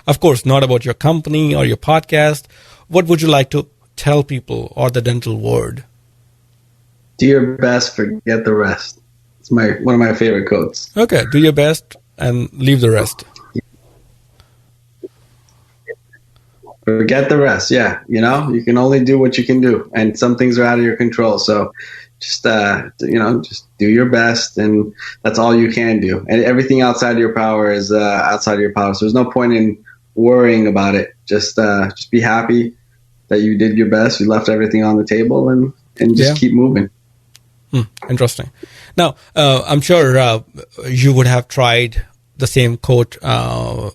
of course, not about your company or your podcast, what would you like to tell people or the dental world? Do your best, forget the rest. It's one of my favorite quotes. Okay, do your best and leave the rest. Forget the rest. Yeah, you can only do what you can do, and some things are out of your control. So just do your best, and that's all you can do. And everything outside of your power is outside of your power. So there's no point in worrying about it. Just be happy that you did your best. You left everything on the table, and just keep moving. Interesting. Now, I'm sure you would have tried the same quote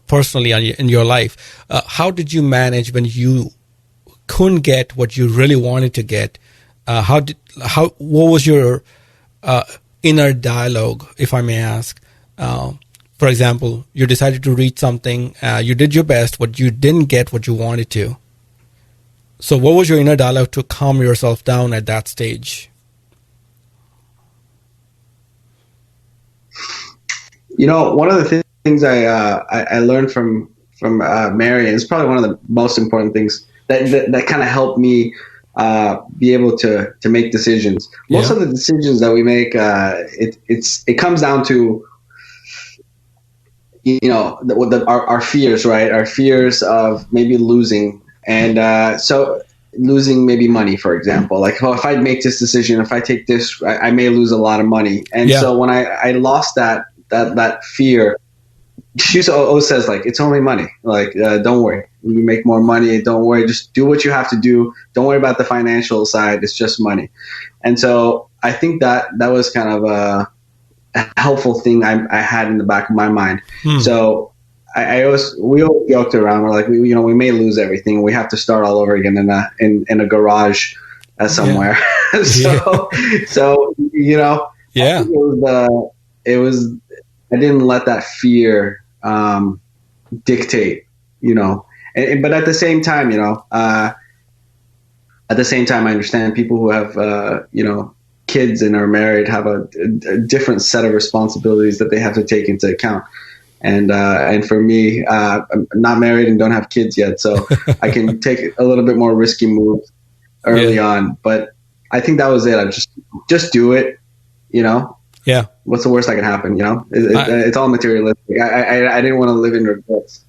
personally in your life. How did you manage when you couldn't get what you really wanted to get? What was your inner dialogue, if I may ask? For example, you decided to read something, you did your best, but you didn't get what you wanted to. So what was your inner dialogue to calm yourself down at that stage? One of the things I learned from Mary, and it's probably one of the most important things that kind of helped me be able to make decisions. Most of the decisions that we make, it comes down to our fears, right? Our fears of maybe losing, and so losing maybe money, for example. Like, if I make this decision, if I take this, I may lose a lot of money. And so when I lost that fear, she always says, like, it's only money. Like, don't worry. You make more money. Don't worry. Just do what you have to do. Don't worry about the financial side. It's just money. And so I think that was kind of a helpful thing I had in the back of my mind. So we always joked around. We're like, we may lose everything. We have to start all over again in a garage somewhere. So it was. I didn't let that fear dictate, but at the same time, I understand people who have, kids and are married have a different set of responsibilities that they have to take into account. And for me, I'm not married and don't have kids yet, so I can take a little bit more risky moves early on. But I think that was it. I just do it, Yeah. What's the worst that can happen? It's all materialistic. I didn't want to live in regrets.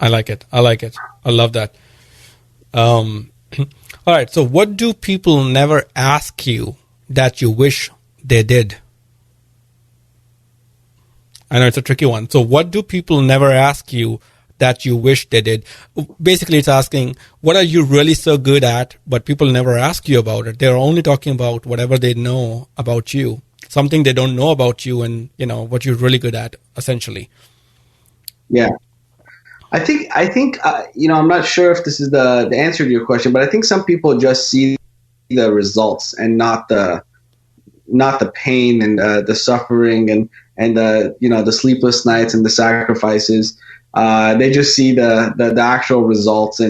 I like it. I love that. All right. So what do people never ask you that you wish they did? I know it's a tricky one. So what do people never ask you that you wish they did? Basically, it's asking, what are you really so good at, but people never ask you about it? They're only talking about whatever they know about you. Something they don't know about you, and what you're really good at, essentially. Yeah, I think I'm not sure if this is the answer to your question, but I think some people just see the results and not the pain and the suffering and the sleepless nights and the sacrifices. They just see the actual results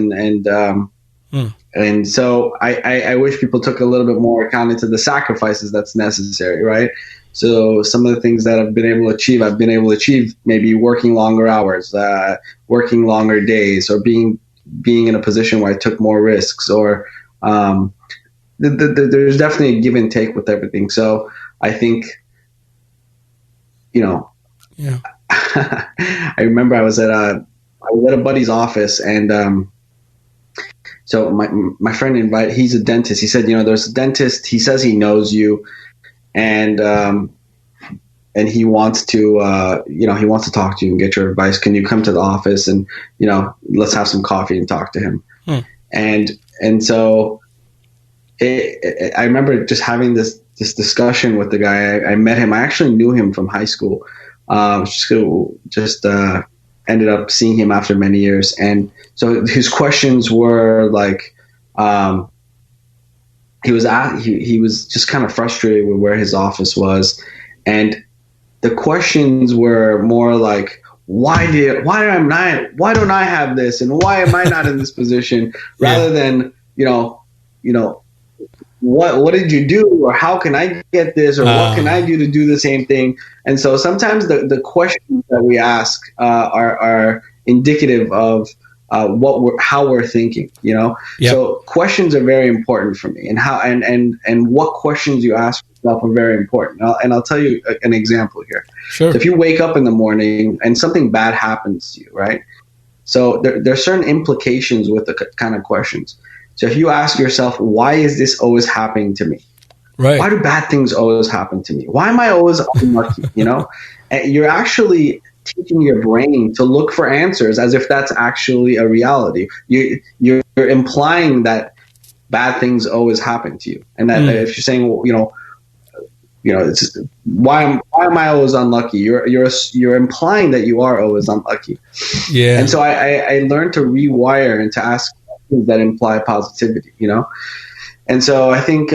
and so I wish people took a little bit more account into the sacrifices that's necessary, right? So some of the things that I've been able to achieve maybe working longer hours, working longer days, or being in a position where I took more risks, or there's definitely a give and take with everything. So I think, I remember I was at a buddy's office, and so my friend he's a dentist. He said, there's a dentist. He says he knows you, and he wants to talk to you and get your advice. Can you come to the office and let's have some coffee and talk to him? And so I remember just having this this discussion with the guy. I met him. I actually knew him from high school. Just ended up seeing him after many years, and so his questions were like, he was just kind of frustrated with where his office was, and the questions were more like, why don't I have this, and why am I not in this position, rather than what did you do, or how can I get this, or what can I do to do the same thing. And so sometimes the questions that we ask are indicative of how we're thinking, Yep. So questions are very important for me, and how and what questions you ask yourself are very important. And I'll tell you an example here. Sure. So if you wake up in the morning and something bad happens to you, right? So there are certain implications with the kind of questions. So if you ask yourself, why is this always happening to me? Right. Why do bad things always happen to me? Why am I always unlucky? And you're actually teaching your brain to look for answers as if that's actually a reality. You're implying that bad things always happen to you, and that if you're saying, it's just, why am I always unlucky? You're implying that you are always unlucky. Yeah. And so I learned to rewire and to ask questions that imply positivity. And so I think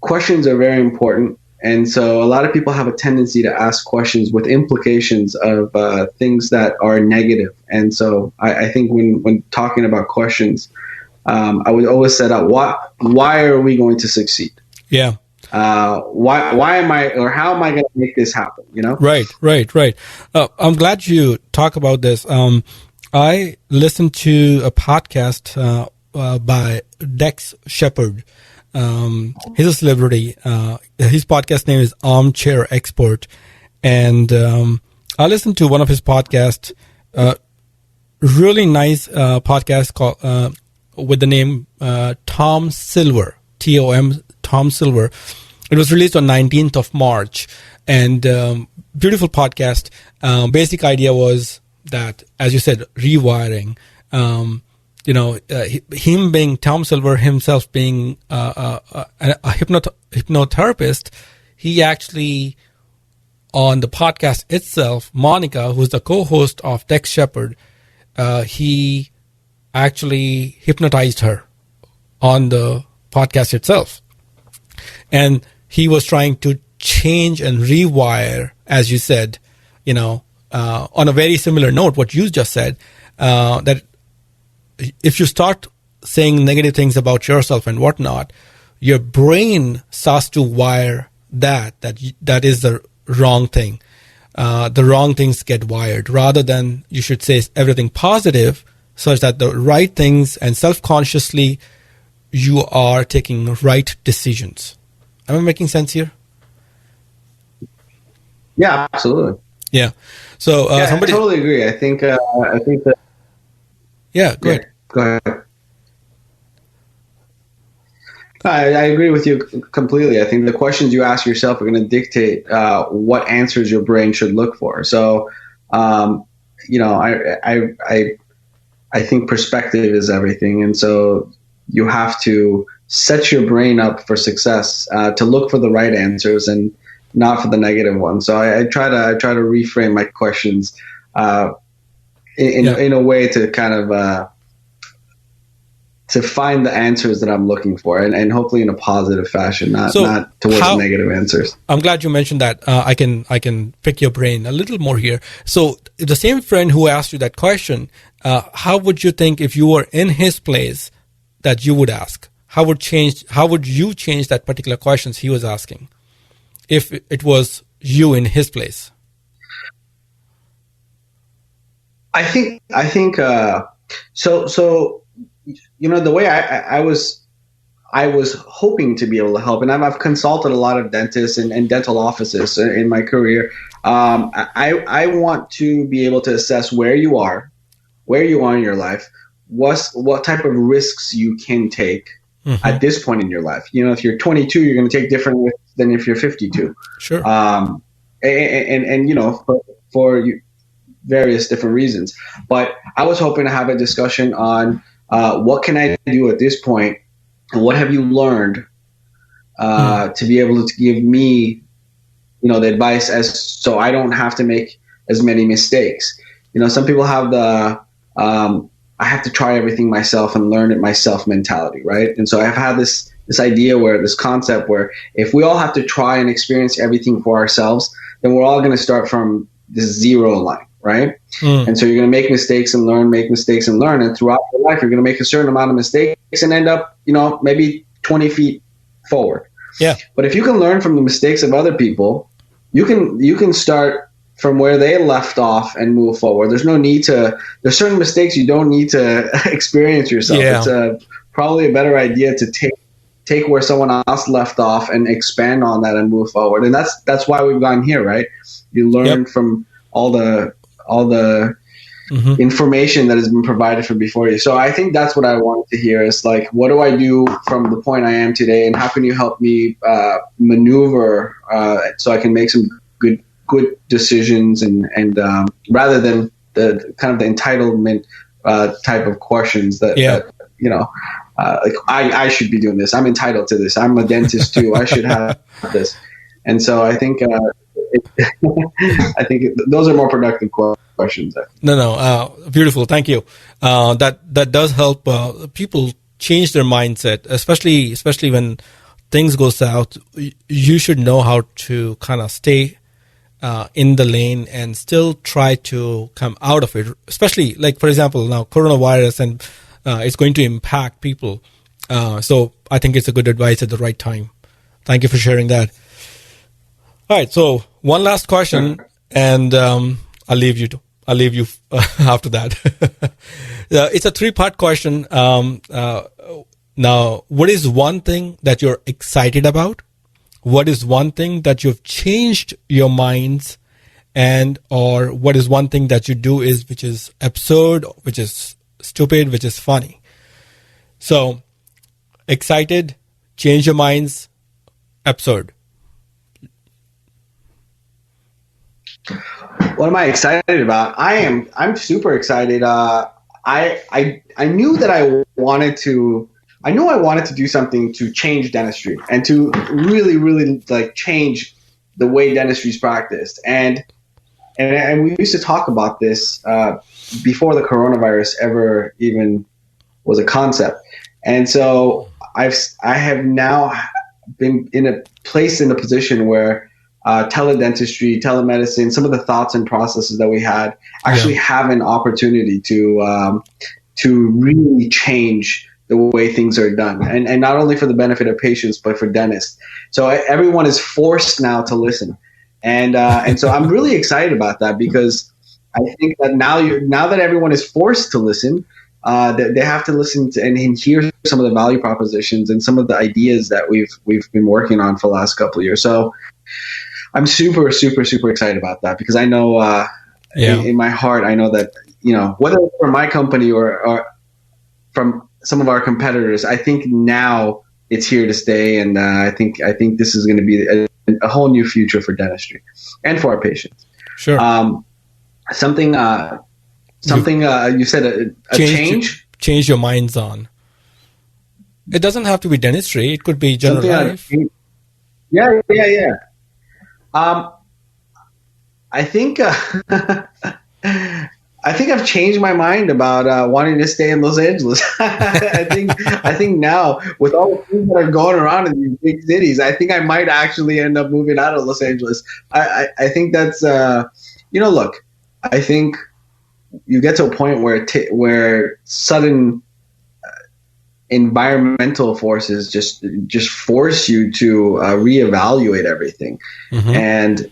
questions are very important. And so a lot of people have a tendency to ask questions with implications of things that are negative. And so I think when talking about questions, I would always set up, why are we going to succeed? Yeah. Why am I, or how am I going to make this happen? Right. I'm glad you talk about this. I listened to a podcast by Dex Shepard. He's a celebrity. His podcast name is Armchair Expert. And I listened to one of his podcasts, really nice podcast called with the name Tom Silver, Tom, Tom Silver. It was released on 19th of March. And beautiful podcast. Basic idea was that, as you said, rewiring. Him being Tom Silver himself, being a hypnotherapist, he actually, on the podcast itself, Monica, who's the co-host of Dex Shepard, he actually hypnotized her on the podcast itself. And he was trying to change and rewire, as you said, on a very similar note, what you just said, that if you start saying negative things about yourself and whatnot, your brain starts to wire that is the wrong thing. The wrong things get wired, rather than you should say everything positive, such that the right things, and self-consciously you are taking right decisions. Am I making sense here? Yeah, absolutely. Yeah. So I totally agree. I think that. Yeah, go ahead. Go ahead. I agree with you completely. I think the questions you ask yourself are going to dictate what answers your brain should look for. So, I think perspective is everything, and so you have to set your brain up for success, to look for the right answers and not for the negative ones. So I try to reframe my questions in a way to kind of to find the answers that I'm looking for, and hopefully in a positive fashion, not towards negative answers. I'm glad you mentioned that. I can pick your brain a little more here. So the same friend who asked you that question, how would you think, if you were in his place, that you would ask? How would you change that particular questions he was asking, if it was you in his place? I think so. The way I was hoping to be able to help, and I've consulted a lot of dentists and dental offices in my career. I want to be able to assess where you are in your life, what type of risks you can take at this point in your life. If you're 22, you're going to take different risks than if you're 52. Sure. For various different reasons. But I was hoping to have a discussion on what can I do at this point, and what have you learned to be able to give me, the advice as so I don't have to make as many mistakes. Some people have the I have to try everything myself and learn it myself mentality, right? And so I've had this idea this concept where if we all have to try and experience everything for ourselves, then we're all going to start from this zero line, right? And so you're going to make mistakes and learn, and throughout your life, you're going to make a certain amount of mistakes and end up, maybe 20 feet forward. Yeah. But if you can learn from the mistakes of other people, you can start from where they left off and move forward. There's certain mistakes you don't need to experience yourself. Yeah. It's probably a better idea to take where someone else left off and expand on that and move forward. And that's why we've gotten here, right? You learn from all the information that has been provided from before you. So I think that's what I wanted to hear is like, what do I do from the point I am today, and how can you help me maneuver so I can make some good decisions and rather than the kind of the entitlement type of questions that like I should be doing this. I'm entitled to this. I'm a dentist too. I should have this. And so I think those are more productive questions. No, beautiful. Thank you. That does help people change their mindset, especially when things go south. You should know how to kind of stay in the lane and still try to come out of it. Especially like, for example, now coronavirus, and it's going to impact people. So I think it's a good advice at the right time. Thank you for sharing that. All right. So one last question, and I'll leave you after that. It's a 3-part question. Now, what is one thing that you're excited about? What is one thing that you've changed your minds, or what is one thing that you do which is absurd, which is stupid, which is funny? So, excited, change your minds, absurd. What am I excited about? I'm super excited. I knew that I wanted to do something to change dentistry and to really, really like change the way dentistry is practiced. And we used to talk about this before the coronavirus ever even was a concept. And so I have now been in a position where teledentistry, telemedicine, some of the thoughts and processes that we had actually have an opportunity to really change the way things are done, and not only for the benefit of patients, but for dentists. So everyone is forced now to listen, and so I'm really excited about that, because I think that now that everyone is forced to listen, they have to listen to and hear some of the value propositions and some of the ideas that we've been working on for the last couple of years. So I'm super, super, super excited about that, because I know in my heart, I know that, whether it's from my company or from some of our competitors, I think now it's here to stay. And I think this is going to be a whole new future for dentistry and for our patients. Sure. Something you said a change? Change your minds on. It doesn't have to be dentistry. It could be general life. Yeah. I think I've changed my mind about wanting to stay in Los Angeles. I think now, with all the things that are going around in these big cities, I think I might actually end up moving out of Los Angeles. I think that's look, I think you get to a point where sudden environmental forces just force you to reevaluate everything. And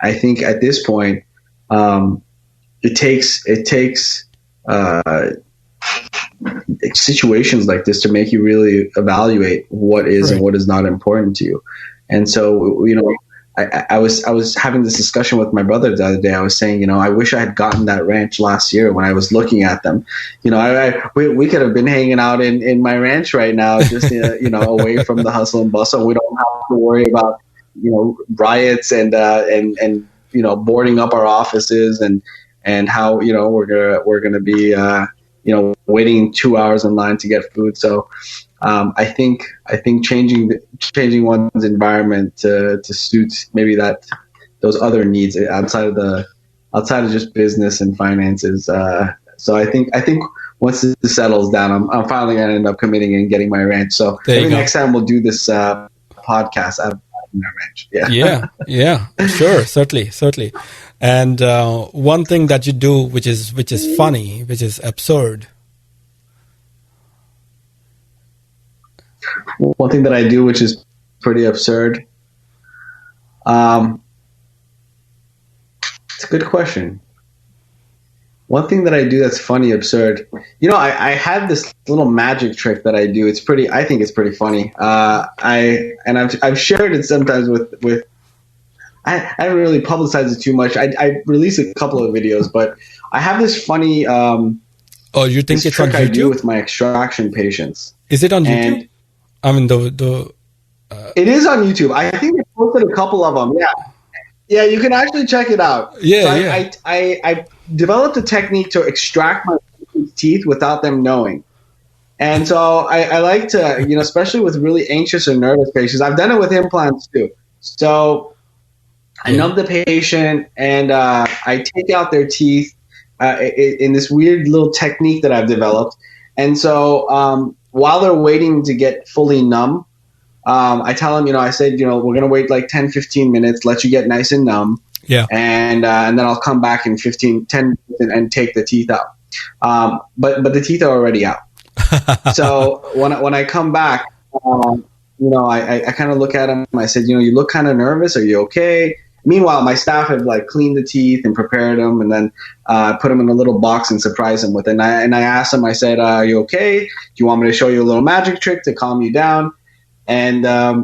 I think at this point, it takes situations like this to make you really evaluate what is and what is not important to you. And so, I was having this discussion with my brother the other day. I was saying, I wish I had gotten that ranch last year when I was looking at them. We could have been hanging out in my ranch right now, just away from the hustle and bustle. We don't have to worry about riots and boarding up our offices and how we're gonna be waiting 2 hours in line to get food. So I think changing one's environment to suit maybe those other needs outside of just business and finances. So I think once this settles down, I'm finally going to end up committing and getting my ranch. So maybe next time we'll do this podcast out of my ranch. Yeah, sure, certainly. And one thing that you do, which is funny, which is absurd. One thing that I do, which is pretty absurd. It's a good question. One thing that I do that's funny, absurd. I have this little magic trick that I do. I think it's pretty funny. I've shared it sometimes with. I haven't really publicized it too much. I released a couple of videos, but I have this funny. You think it's on YouTube? I do with my extraction patients. Is it on YouTube? I mean, it is on YouTube. I think I posted a couple of them. Yeah, you can actually check it out. I developed a technique to extract my teeth without them knowing. And so I like to, especially with really anxious or nervous patients, I've done it with implants too. So I numb the patient and I take out their teeth in this weird little technique that I've developed. And so while they're waiting to get fully numb, I tell them, I said, we're going to wait like 10, 15 minutes, let you get nice and numb. Yeah. And then I'll come back in 10 minutes and take the teeth out. But the teeth are already out. So when I come back, I kind of look at them. I said, you look kind of nervous. Are you okay? Meanwhile, my staff have like cleaned the teeth and prepared them, and then put them in a little box and surprised them with it. And I asked them, I said, are you okay? Do you want me to show you a little magic trick to calm you down? And I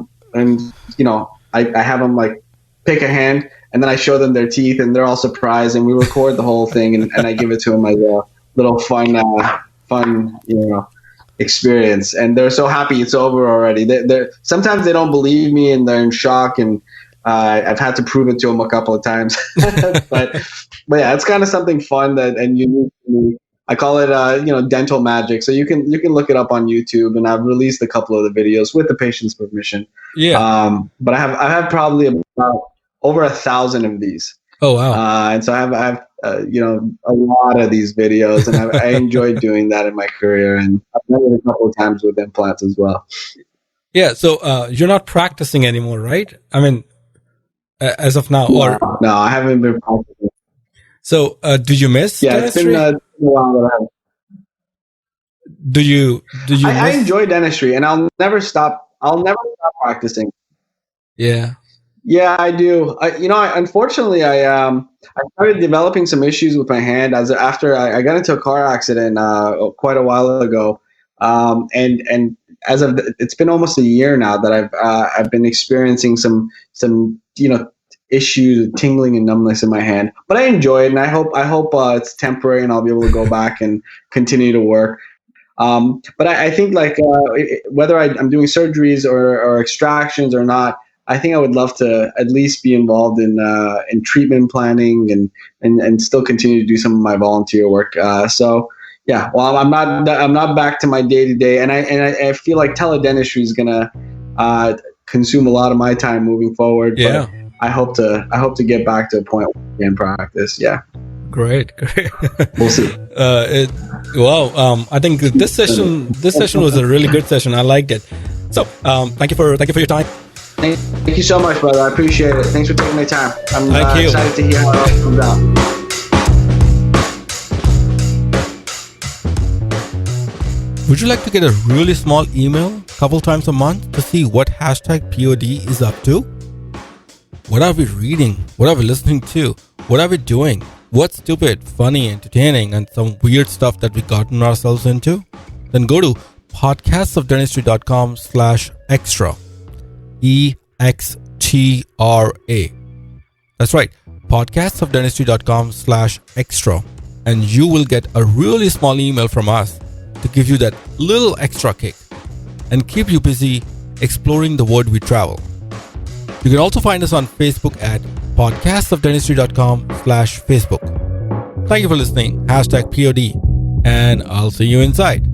have them like pick a hand, and then I show them their teeth, and they're all surprised, and we record the whole thing, and I give it to them as a little fun experience. And they're so happy it's over already. They're sometimes they don't believe me, and they're in shock, and I've had to prove it to them a couple of times. but yeah, it's kind of something fun and unique to me. I call it, dental magic. So you can look it up on YouTube, and I've released a couple of the videos with the patient's permission. Yeah. But I have probably about over 1,000 of these. Oh wow. And so I have a lot of these videos, and I enjoyed doing that in my career, and I've done it a couple of times with implants as well. Yeah. So you're not practicing anymore, right? I mean, as of now, or no, I haven't been practicing. So do you miss? Yeah, dentistry? It's been a while that I haven't. Do you? I enjoy dentistry, and I'll never stop practicing. Yeah. Yeah, I do. Unfortunately, I started developing some issues with my hand after I got into a car accident quite a while ago, and it's been almost a year now that I've been experiencing some issues, tingling and numbness in my hand. But I enjoy it, and I hope it's temporary, and I'll be able to go back and continue to work. But I think whether I'm doing surgeries or extractions or not, I think I would love to at least be involved in treatment planning and still continue to do some of my volunteer work. So yeah, well, I'm not back to my day-to-day, and I feel like teledentistry is gonna consume a lot of my time moving forward. Yeah. But I hope to get back to a point where I can practice. Yeah. Great. We'll see. I think this session was a really good session. I liked it. So thank you for your time. Thank you so much, brother. I appreciate it. Thanks for taking my time. I'm excited to hear how it all comes out. Would you like to get a really small email a couple times a month to see what #POD is up to? What are we reading? What are we listening to? What are we doing? What's stupid, funny, entertaining, and some weird stuff that we've gotten ourselves into? Then go to podcastsofdentistry.com/extra. EXTRA. That's right, podcastsofdentistry.com/extra. And you will get a really small email from us to give you that little extra kick and keep you busy exploring the world we travel. You can also find us on Facebook at podcastsofdentistry.com/Facebook. Thank you for listening, #POD, and I'll see you inside.